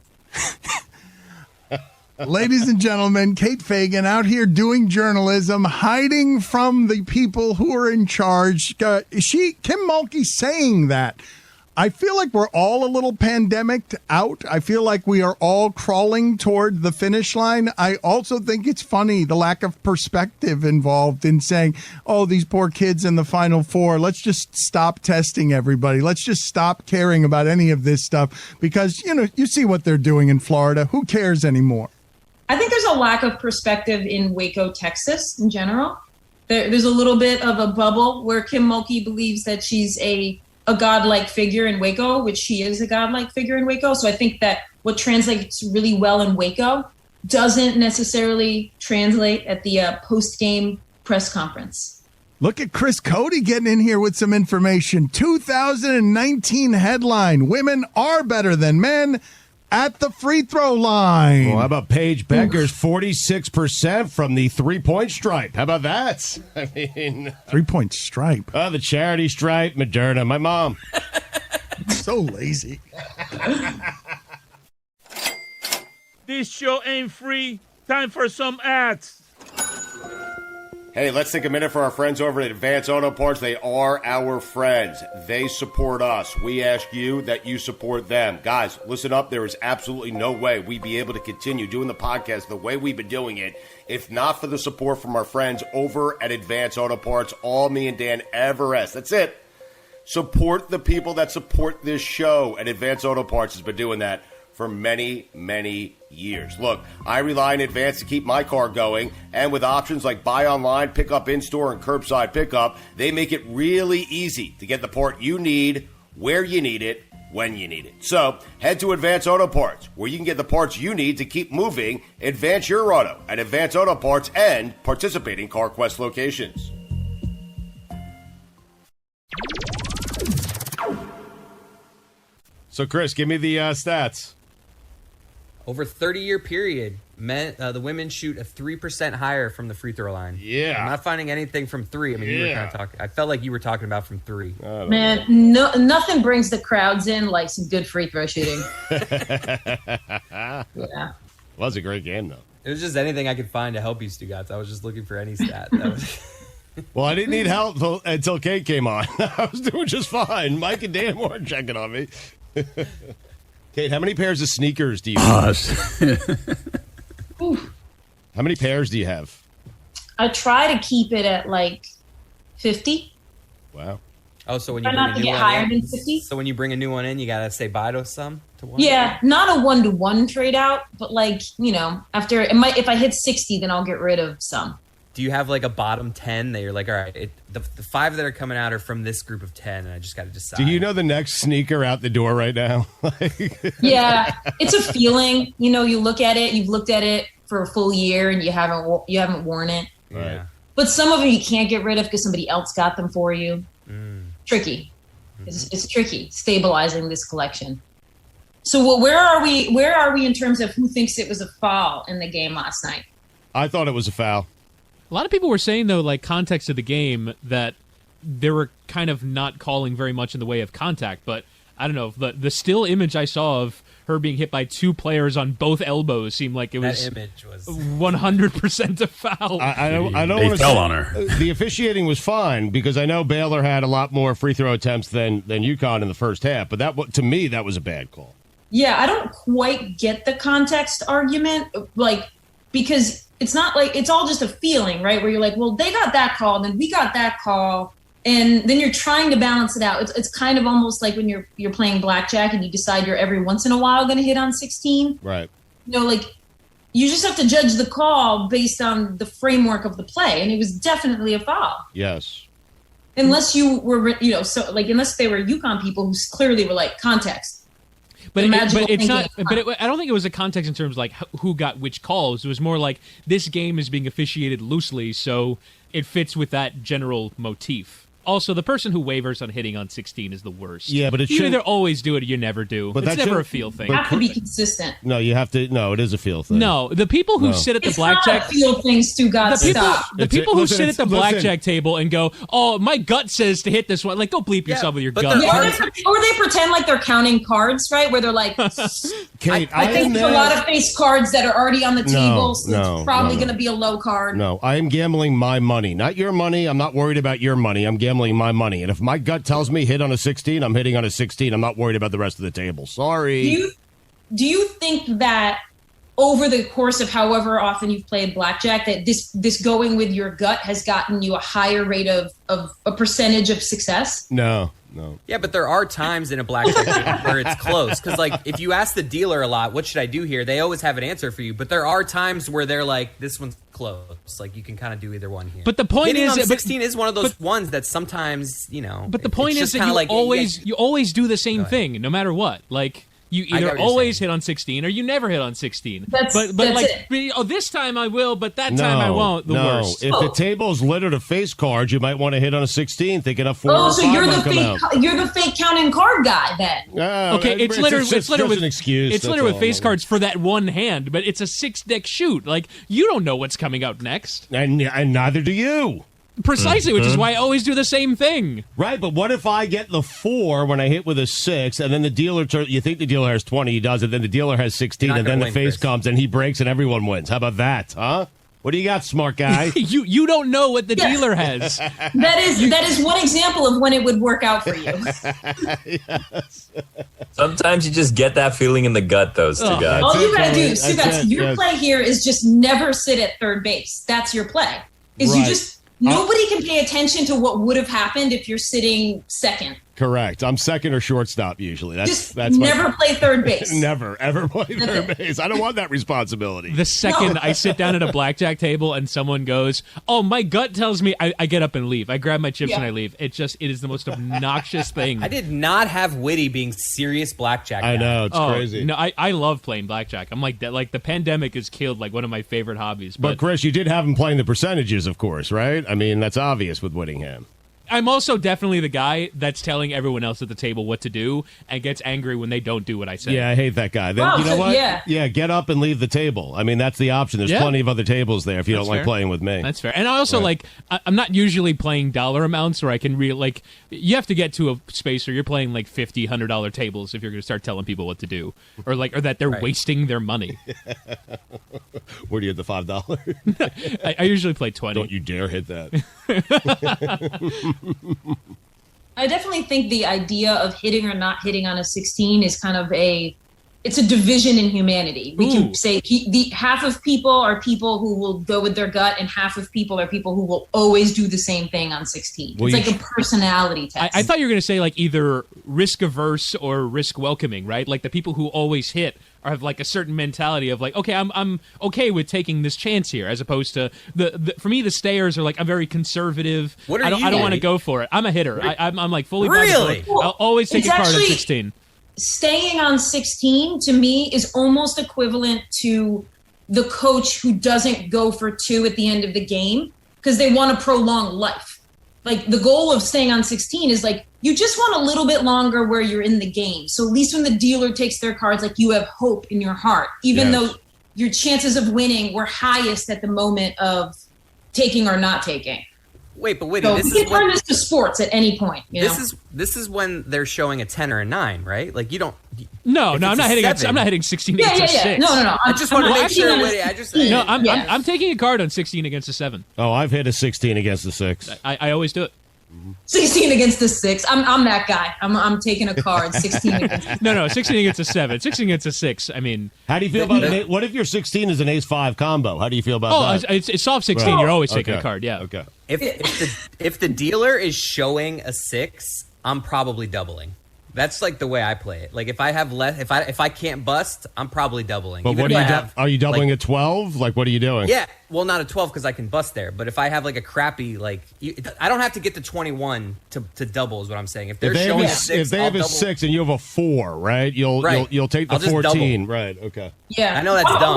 Ladies and gentlemen, Kate Fagan out here doing journalism, hiding from the people who are in charge. Kim Mulkey saying that. I feel like we're all a little pandemicked out. I feel like we are all crawling toward the finish line. I also think it's funny, the lack of perspective involved in saying, oh, these poor kids in the Final Four, let's just stop testing everybody. Let's just stop caring about any of this stuff because, you see what they're doing in Florida. Who cares anymore? I think there's a lack of perspective in Waco, Texas in general. There's a little bit of a bubble where Kim Mulkey believes that she's a godlike figure in Waco, which she is a godlike figure in Waco. So I think that what translates really well in Waco doesn't necessarily translate at the post-game press conference. Look at Chris Cody getting in here with some information. 2019 headline, women are better than men at the free throw line. Well, how about Paige Becker's 46% from the three-point stripe? How about that? I mean, three-point stripe. Oh, the charity stripe, Moderna, my mom. So lazy. This show ain't free. Time for some ads. Hey, let's take a minute for our friends over at Advance Auto Parts. They are our friends. They support us. We ask you that you support them. Guys, listen up. There is absolutely no way we'd be able to continue doing the podcast the way we've been doing it if not for the support from our friends over at Advance Auto Parts. All me and Dan Everest. That's it. Support the people that support this show. And Advance Auto Parts has been doing that for many, many years. Look, I rely on Advance to keep my car going, and with options like buy online, pick up in-store, and curbside pickup, they make it really easy to get the part you need, where you need it, when you need it. So, head to Advance Auto Parts, where you can get the parts you need to keep moving. Advance your auto at Advance Auto Parts and participating CarQuest locations. So, Chris, give me the stats. Over 30-year period, the women shoot a 3% higher from the free throw line. Yeah. I'm not finding anything from three. I mean, you were kind of talking. I felt like you were talking about from three. Man, nothing brings the crowds in like some good free throw shooting. Yeah. Well, was a great game, though. It was just anything I could find to help you, Stugotz. I was just looking for any stat. That was... Well, I didn't need help until Kate came on. I was doing just fine. Mike and Dan weren't checking on me. Kate, how many pairs of sneakers do you have? How many pairs do you have? I try to keep it at like 50. Wow. Oh, so when you Try bring not a to new get one higher in, than 50. so when you bring a new one in, you gotta say bye to some. To one. Yeah, not a 1-to-1 trade out, but like, after if I hit 60, then I'll get rid of some. Do you have like a bottom 10 that you're like, all right, the 5 that are coming out are from this group of 10, and I just got to decide? Do you know the next sneaker out the door right now? Yeah, it's a feeling. You look at it, you've looked at it for a full year, and you haven't worn it. Right. But some of them you can't get rid of because somebody else got them for you. Tricky. It's tricky stabilizing this collection. So where are we? Where are we in terms of who thinks it was a foul in the game last night? I thought it was a foul. A lot of people were saying, though, like context of the game, that they were kind of not calling very much in the way of contact. But I don't know. The still image I saw of her being hit by 2 players on both elbows seemed like it was, that image was 100% a foul. I don't They want to fell say, on her. The officiating was fine because I know Baylor had a lot more free throw attempts than UConn in the first half. But to me, that was a bad call. Yeah, I don't quite get the context argument, because it's not like it's all just a feeling, right? Where you're like, well, they got that call, then we got that call, and then you're trying to balance it out. It's kind of almost like when you're playing blackjack and you decide you're every once in a while going to hit on 16. Right. You just have to judge the call based on the framework of the play, and it was definitely a foul. Yes. Unless you were, unless they were UConn people who clearly were like context. But it's not. But I don't think it was a context in terms of like who got which calls. It was more like this game is being officiated loosely, so it fits with that general motif. Also, the person who wavers on hitting on 16 is the worst. Yeah, but it you should either always do it or you never do. But it's that never should- a feel thing. You have to be consistent. No, you have to. No, it is a feel thing. No, the people who sit at the It's blackjack. not a feel thing, Stu Gotz. Stop. The people who sit at the blackjack table and go, "Oh, my gut says to hit this one." Like, go bleep yourself with your gut. Or they pretend like they're counting cards, right? Where they're like, Kate, I think there's a lot of face cards that are already on the table, so it's probably going to be a low card. No, I am gambling my money, not your money. I'm not worried about your money. I'm gambling my money. And if my gut tells me hit on a 16, I'm hitting on a 16. I'm not worried about the rest of the table. Sorry. Do you think that over the course of however often you've played blackjack, that this going with your gut has gotten you a higher rate of a percentage of success? No. Yeah, but there are times in a blackjack game where it's close. Because, like, if you ask the dealer a lot, what should I do here? They always have an answer for you. But there are times where they're like, this one's close. Like, you can kind of do either one here. But the point Hitting is, on 16 is one of those ones that sometimes, But the point is that you always do the same thing, no matter what. Like, you I get either what you're always hit on 16 or you never hit on 16. That's This time I will, but that time I won't. The worst. If the table's littered of face cards, you might want to hit on a 16, thinking a 4 Oh, or so 5 you're might come out. you're the fake counting card guy then? Okay, it's littered just with an excuse. It's that's littered with all. face cards for that one hand, but it's a 6-deck shoot. Like, you don't know what's coming out next. And neither do you. Precisely, which is why I always do the same thing. Right, but what if I get the 4 when I hit with a 6, and then the dealer, you think the dealer has 20, he does it, then the dealer has 16, and then the face comes, and he breaks, and everyone wins. How about that, huh? What do you got, smart guy? You don't know what the dealer has. That is one example of when it would work out for you. Yes. Sometimes you just get that feeling in the gut, though, Stugotz. All you gotta do, Stugotz, your play here is just never sit at third base. That's your play. Nobody can pay attention to what would have happened if you're sitting second. Correct. I'm second or shortstop usually. That's never play third base. Never, ever play third base. I don't want that responsibility. The second I sit down at a blackjack table and someone goes, "Oh, my gut tells me," I get up and leave. I grab my chips and I leave. It is the most obnoxious thing. I did not have Witty being serious blackjack guy. I know, it's crazy. No, I love playing blackjack. I'm like that. Like, the pandemic has killed like one of my favorite hobbies. But Chris, you did have him playing the percentages, of course, right? I mean, that's obvious with Whittingham. I'm also definitely the guy that's telling everyone else at the table what to do and gets angry when they don't do what I say. Yeah, I hate that guy. Then, you know what? Yeah, get up and leave the table. I mean, that's the option. There's plenty of other tables there if you don't like playing with me. That's fair. And I also I'm not usually playing dollar amounts where I can you have to get to a space where you're playing like $50, $100 tables if you're going to start telling people what to do or that they're wasting their money. Where do you hit the $5? I usually play 20. Don't you dare hit that. I definitely think the idea of hitting or not hitting on a 16 is kind of a it's a division in humanity. We Ooh. can say the half of people are people who will go with their gut, and half of people are people who will always do the same thing on 16. Well, it's like a personality test. I thought you were going to say like either risk averse or risk welcoming, right? Like the people who always hit have like a certain mentality of like, okay, I'm okay with taking this chance here, as opposed to for me the stayers are like, I'm very conservative. What are I don't, you, I don't want to Andy? go for it. I'm a hitter. I'm like fully Really? I'll always take It's a card actually- at 16. Staying on 16 to me is almost equivalent to the coach who doesn't go for 2 at the end of the game because they want to prolong life. Like the goal of staying on 16 is like you just want a little bit longer where you're in the game. So at least when the dealer takes their cards, like you have hope in your heart, even though your chances of winning were highest at the moment of taking or not taking. Wait, but wait, So this you is can turn when, this to sports at any point. You know? this is when they're showing a 10 or a 9, right? Like you don't. No, if I'm it's not a hitting. 7. I'm not hitting 16 Yeah, against yeah, a yeah. 6. No. I just want to make sure. I'm Wait, I just. No, I'm Yeah. I'm taking a card on 16 against a 7. Oh, I've hit a 16 against the 6. I always do it. 16 against the 6. I'm that guy. I'm taking a card. 16 against. No, 16 against a 7. 16 against a 6. I mean, How do you feel about what if your 16 is an ace-5 combo? How do you feel about that? it's soft 16. Right. You're always taking Okay. a card. Yeah. Okay. If the dealer is showing a 6, I'm probably doubling. That's like the way I play it. Like if I have less, if I can't bust, I'm probably doubling. But Even what if are I you have, are you doubling like, at 12? Like what are you doing? Yeah, well, not a 12 because I can bust there. But if I have like a crappy, like I don't have to get to 21 to double. Is what I'm saying. If they're showing a 6, if they have a 6 and you have a 4, right? You'll take the I'll just 14, double. right? Okay. Yeah, I know that's I'm dumb.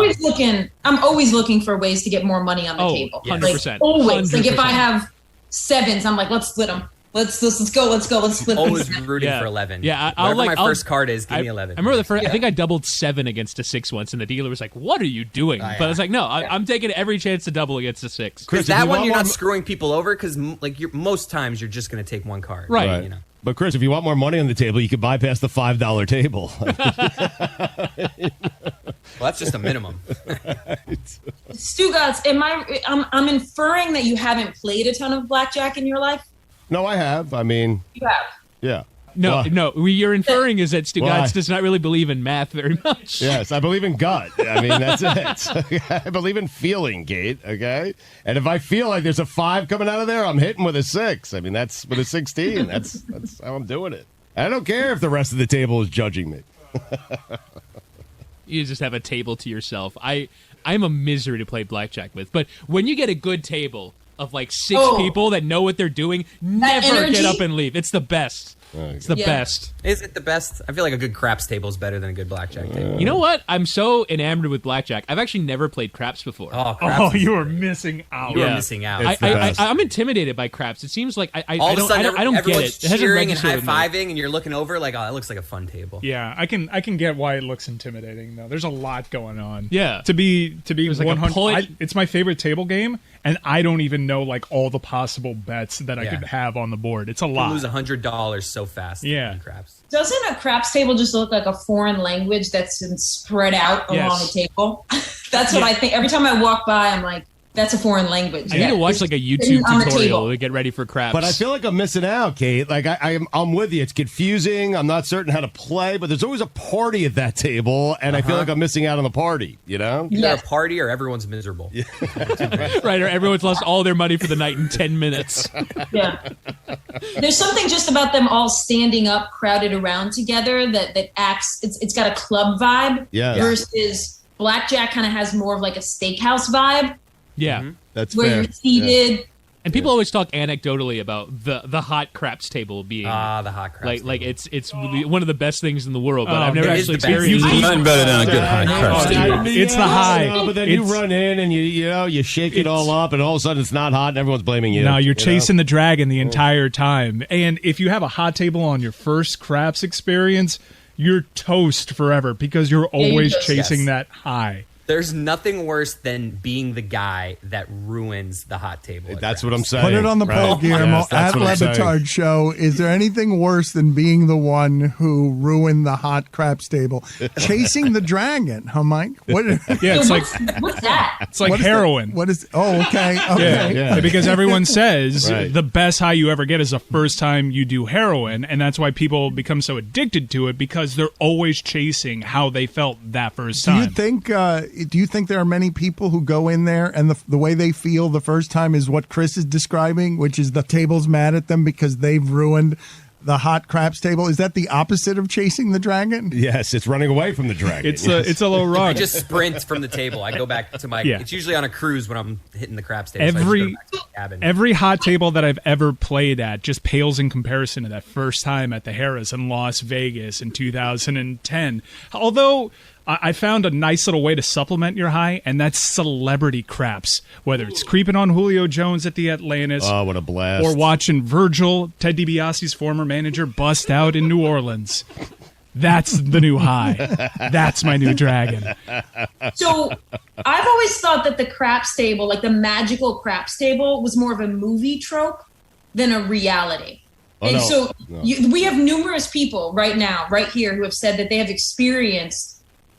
always looking for ways to get more money on the table. 100%. Like, always. Like if 100%. I have 7s, I'm like, let's split them. Let's go. Let's split them. Always rooting for 11. Yeah, Whatever my first card is, give me 11. I remember the first. I think I doubled 7 against a 6 once, and the dealer was like, "What are you doing?" But I was like, "No, I'm taking every chance to double against a 6." Because that one you're not screwing people over because like most times you're just going to take one card. Right. You know. But Chris, if you want more money on the table, you could bypass the $5 table. Well, that's just a minimum. Stugotz, I'm inferring that you haven't played a ton of blackjack in your life. No, I have. I mean, You have. yeah. No, Why? no. What you're inferring is that Stu Why? Gotz does not really believe in math very much. Yes, I believe in gut. I mean, that's it. I believe in feeling, Kate, okay? And if I feel like there's a 5 coming out of there, I'm hitting with a 6. I mean, that's with a 16. That's how I'm doing it. I don't care if the rest of the table is judging me. You just have a table to yourself. I'm a misery to play blackjack with. But when you get a good table of like 6 people that know what they're doing, never energy? get up and leave. It's the best. It's the best. Is it the best? I feel like a good craps table is better than a good blackjack table. You know what? I'm so enamored with blackjack. I've actually never played craps before. Oh, craps is you are great. missing out. You are missing out. I'm intimidated by craps. It seems like I All of a don't sudden, get everyone's it. It hasn't cheering and registered high with me. fiving, and you're looking over like, oh, that looks like a fun table. Yeah, I can get why it looks intimidating though. There's a lot going on. Yeah. To be There's like a 100. point- It's my favorite table game, and I don't even know like all the possible bets that I Yeah. could have on the board. It's a You lot. lose $100 so fast. Yeah. in craps. Doesn't a craps table just look like a foreign language that's been spread out along Yes. a table? That's what I think. Every time I walk by, I'm like, that's a foreign language. I need to watch like a YouTube on the tutorial table. to get ready for craps. But I feel like I'm missing out, Kate. Like I'm with you. It's confusing. I'm not certain how to play, but there's always a party at that table, and I feel like I'm missing out on the party. You know? Either a party or everyone's miserable. right, or everyone's lost all their money for the night in 10 minutes. Yeah. There's something just about them all standing up, crowded around together that acts. It's got a club vibe. Yeah. Versus blackjack kind of has more of like a steakhouse vibe. Yeah. That's where fair. you're seated. And people always talk anecdotally about the hot craps table being the hot craps like it's really one of the best things in the world. But I've never it is actually the best. experienced There's it. nothing better than a good hot craps table. It's the high. No, but then you It's- run in and you shake it all up, and all of a sudden it's not hot, and everyone's blaming you. No, you're you know? chasing the dragon the entire time. And if you have a hot table on your first craps experience, you're toast forever because you're always toast. chasing Yes. that high. There's nothing worse than being the guy that ruins the hot table. That's what I'm saying. Put it on the poll, Guillermo. Yes, at Lebatard Show. Is there anything worse than being the one who ruined the hot craps table? Chasing the dragon, huh, Mike? What? Yeah, it's like what's that? It's like heroin. What is? Oh, okay. Okay. Yeah, because everyone says Right. the best high you ever get is the first time you do heroin, and that's why people become so addicted to it because they're always chasing how they felt that first time. Do you think there are many people who go in there and the way they feel the first time is what Chris is describing, which is the table's mad at them because they've ruined the hot craps table? Is that the opposite of chasing the dragon? Yes, it's running away from the dragon. It's a little wrong. I just sprint from the table. I go back to my. Yeah. It's usually on a cruise when I'm hitting the craps table. So I just go back to the cabin. Every hot table that I've ever played at just pales in comparison to that first time at the Harrah's in Las Vegas in 2010. Although I found a nice little way to supplement your high, and that's celebrity craps. Whether it's creeping on Julio Jones at the Atlantis. Oh, what a blast. Or watching Virgil, Ted DiBiase's former manager, bust out in New Orleans. That's the new high. That's my new dragon. So I've always thought that the craps table, like the magical craps table, was more of a movie trope than a reality. And so we have numerous people right now, right here, who have said that they have experienced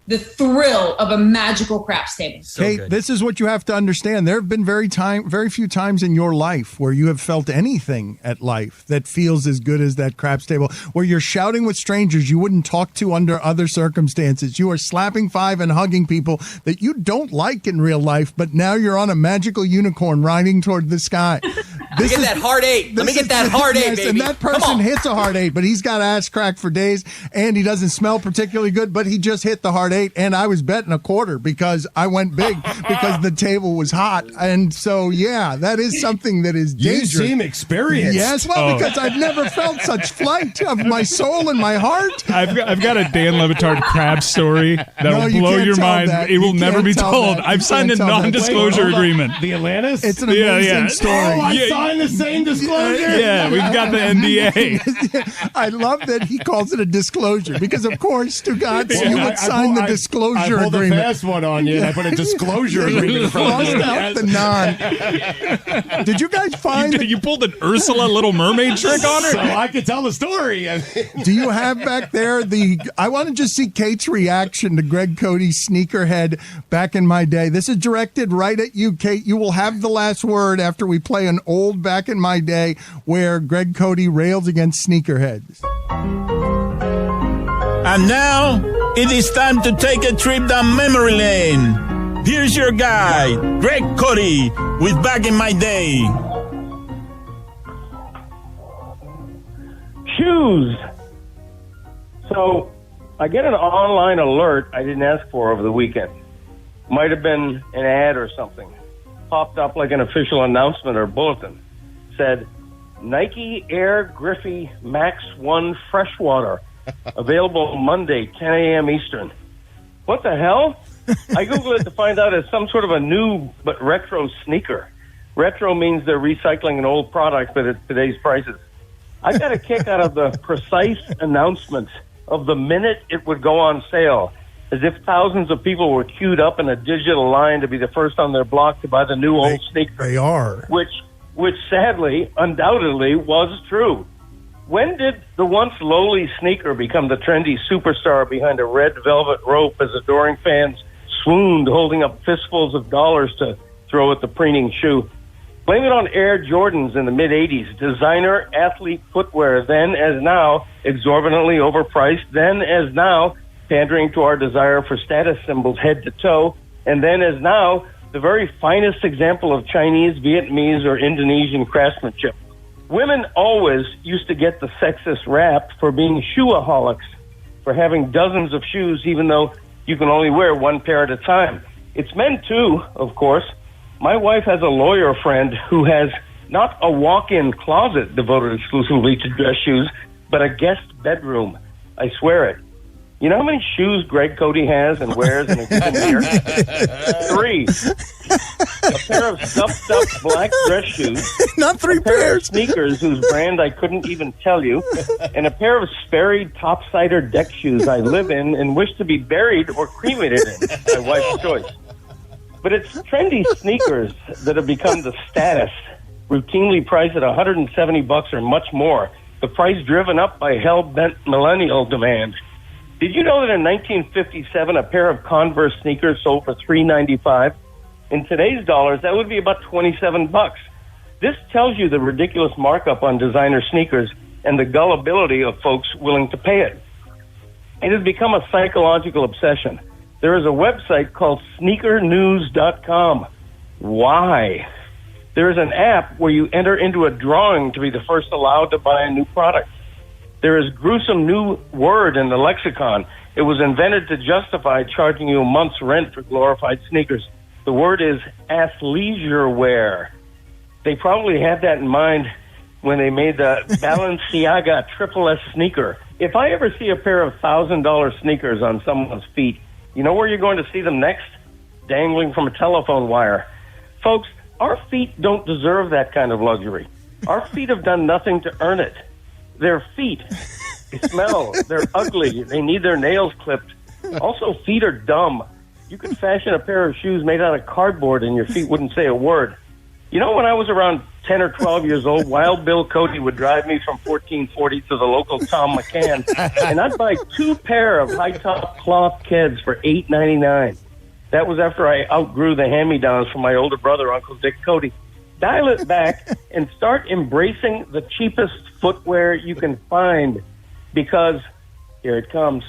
the thrill of a magical craps table. Kate, this is what you have to understand. There have been very few times in your life where you have felt anything at life that feels as good as that craps table, where you're shouting with strangers you wouldn't talk to under other circumstances. You are slapping five and hugging people that you don't like in real life, but now you're on a magical unicorn riding toward the sky. Let me get that hard eight. Let me get that hard eight, baby. And that person hits a hard eight, but he's got ass crack for days, and he doesn't smell particularly good, but he just hit the hard eight, and I was betting a quarter because I went big because the table was hot. And so, yeah, that is something that is dangerous. You seem experienced. Yes, well, because I've never felt such flight of my soul and my heart. I've got a Dan Lebatard crab story that will blow your mind. That. It will never be told. That. I've signed a non-disclosure agreement. The Atlantis? It's an amazing story. Oh, I signed the same disclosure. Yeah, we've got the NDA. I love that he calls it a disclosure because, of course, Stugotz, you would sign the disclosure agreement. I pulled a fast one on you, and I put a disclosure agreement from crossed out the non. Did you guys find you pulled an Ursula Little Mermaid trick on her? So I could tell the story. Do you have back there I want to just see Kate's reaction to Greg Cody's sneakerhead back in my day. This is directed right at you, Kate. You will have the last word after we play an old back in my day where Greg Cody rails against sneakerheads. And now, it is time to take a trip down memory lane. Here's your guy, Greg Cody, with Back in My Day. Shoes. So I get an online alert I didn't ask for over the weekend. Might have been an ad or something. Popped up like an official announcement or bulletin. Said, Nike Air Griffey Max 1 Freshwater. Available Monday, 10 a.m. Eastern. What the hell? I Googled it to find out it's some sort of a new but retro sneaker. Retro means they're recycling an old product, but at today's prices. I got a kick out of the precise announcement of the minute it would go on sale, as if thousands of people were queued up in a digital line to be the first on their block to buy the new old sneaker. They are. Which sadly, undoubtedly, was true. When did the once lowly sneaker become the trendy superstar behind a red velvet rope as adoring fans swooned, holding up fistfuls of dollars to throw at the preening shoe? Blame it on Air Jordans in the mid-'80s, designer athlete footwear, then as now exorbitantly overpriced, then as now pandering to our desire for status symbols head to toe, and then as now the very finest example of Chinese, Vietnamese, or Indonesian craftsmanship. Women always used to get the sexist rap for being shoeaholics, for having dozens of shoes even though you can only wear one pair at a time. It's men too, of course. My wife has a lawyer friend who has not a walk-in closet devoted exclusively to dress shoes, but a guest bedroom. I swear it. You know how many shoes Greg Cody has and wears in a given year? 3. A pair of stuffed up black dress shoes. Not 3 pair pairs. Of sneakers whose brand I couldn't even tell you. And a pair of Sperry topsider deck shoes I live in and wish to be buried or cremated in. My wife's choice. But it's trendy sneakers that have become the status, routinely priced at $170 or much more. The price driven up by hell-bent millennial demand. Did you know that in 1957 a pair of Converse sneakers sold for $3.95? In today's dollars, that would be about $27. This tells you the ridiculous markup on designer sneakers and the gullibility of folks willing to pay it. It has become a psychological obsession. There is a website called sneakernews.com. Why? There is an app where you enter into a drawing to be the first allowed to buy a new product. There is gruesome new word in the lexicon. It was invented to justify charging you a month's rent for glorified sneakers. The word is athleisure wear. They probably had that in mind when they made the Balenciaga Triple S sneaker. If I ever see a pair of $1,000 sneakers on someone's feet, you know where you're going to see them next? Dangling from a telephone wire. Folks, our feet don't deserve that kind of luxury. Our feet have done nothing to earn it. They're feet. They smell. They're ugly. They need their nails clipped. Also, feet are dumb. You could fashion a pair of shoes made out of cardboard and your feet wouldn't say a word. You know, when I was around 10 or 12 years old, Wild Bill Cody would drive me from 1440 to the local Tom McCann, and I'd buy 2 pair of high-top cloth Keds for $8.99. That was after I outgrew the hand-me-downs from my older brother, Uncle Dick Cody. Dial it back and start embracing the cheapest footwear you can find, because, here it comes,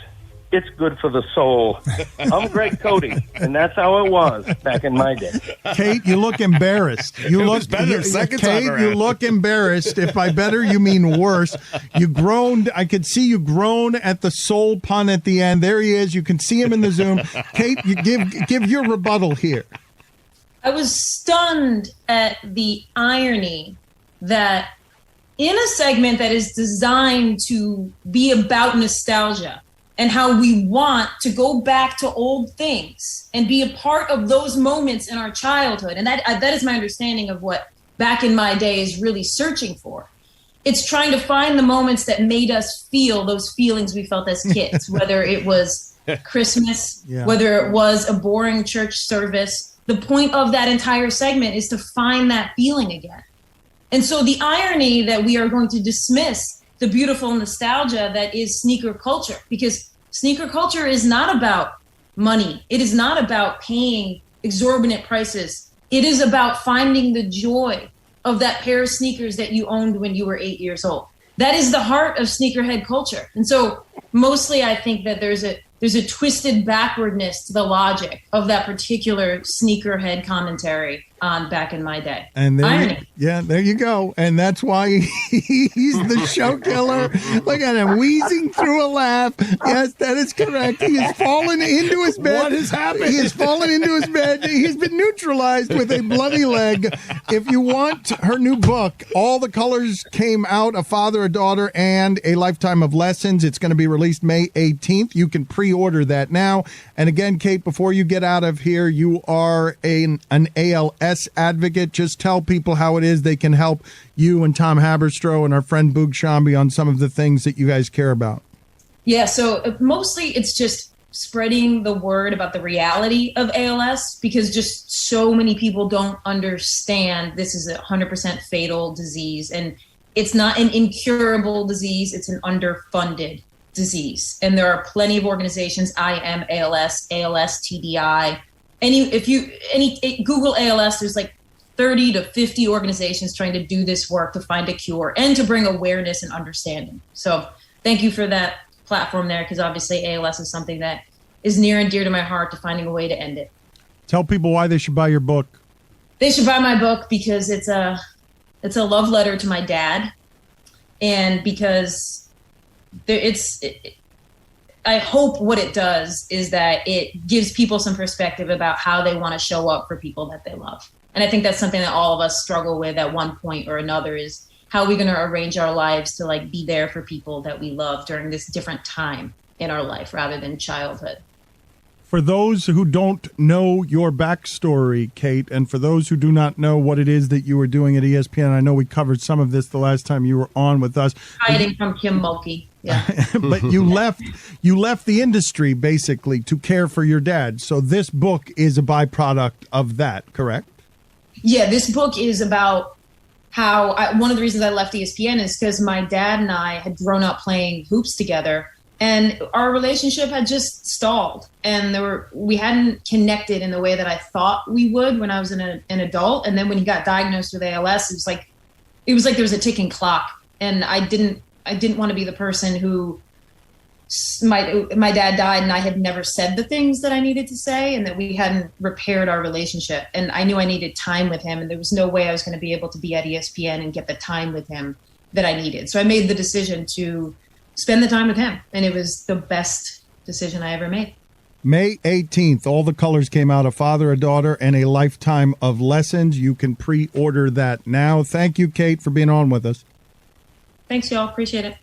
it's good for the soul. I'm Greg Cody, and that's how it was back in my day. Kate, you look embarrassed. You look better second Kate, time around. you look embarrassed. If by better you mean worse. You groaned. I could see you groan at the soul pun at the end. There he is. You can see him in the Zoom. Kate, you give your rebuttal here. I was stunned at the irony that in a segment that is designed to be about nostalgia and how we want to go back to old things and be a part of those moments in our childhood. And that is my understanding of what Back in My Day is really searching for. It's trying to find the moments that made us feel those feelings we felt as kids, whether it was Christmas, whether it was a boring church service. The point of that entire segment is to find that feeling again. And so the irony that we are going to dismiss the beautiful nostalgia that is sneaker culture, because sneaker culture is not about money. It is not about paying exorbitant prices. It is about finding the joy of that pair of sneakers that you owned when you were 8 years old. That is the heart of sneakerhead culture. And so mostly I think that there's a twisted backwardness to the logic of that particular sneakerhead commentary on Back in My Day. And irony. There you go. And that's why he's the show killer. Look at him wheezing through a laugh. Yes, that is correct. He has fallen into his bed. What has happened? He has fallen into his bed. He's been neutralized with a bloody leg. If you want her new book, All the Colors Came Out, A Father, a Daughter, and A Lifetime of Lessons, it's going to be released May 18th. You can pre-order that now. And again, Kate, before you get out of here, you are an ALS advocate. Just tell people how it is they can help you and Tom Haberstroh and our friend Boog Shambi on some of the things that you guys care about. Yeah, so mostly it's just spreading the word about the reality of ALS, because just so many people don't understand this is a 100% fatal disease, and it's not an incurable disease, it's an underfunded disease. And there are plenty of organizations, I Am ALS, ALS TDI. If you Google ALS, there's like 30 to 50 organizations trying to do this work to find a cure and to bring awareness and understanding. So thank you for that platform there, because obviously ALS is something that is near and dear to my heart, to finding a way to end it. Tell people why they should buy your book. They should buy my book because it's a love letter to my dad, and because I hope what it does is that it gives people some perspective about how they want to show up for people that they love. And I think that's something that all of us struggle with at one point or another, is how are we going to arrange our lives to like be there for people that we love during this different time in our life rather than childhood. For those who don't know your backstory, Kate, and for those who do not know what it is that you were doing at ESPN, I know we covered some of this the last time you were on with us. Hiding from Kim Mulkey. Yeah. But you left the industry basically to care for your dad. So this book is a byproduct of that, correct? Yeah, this book is about how one of the reasons I left ESPN is because my dad and I had grown up playing hoops together, and our relationship had just stalled, and we hadn't connected in the way that I thought we would when I was an adult. And then when he got diagnosed with ALS, it was like there was a ticking clock, and I didn't want to be the person who my dad died and I had never said the things that I needed to say, and that we hadn't repaired our relationship. And I knew I needed time with him, and there was no way I was going to be able to be at ESPN and get the time with him that I needed. So I made the decision to spend the time with him, and it was the best decision I ever made. May 18th, all the colors came out, A Father, a Daughter, and a Lifetime of Lessons. You can pre-order that now. Thank you, Kate, for being on with us. Thanks, y'all. Appreciate it.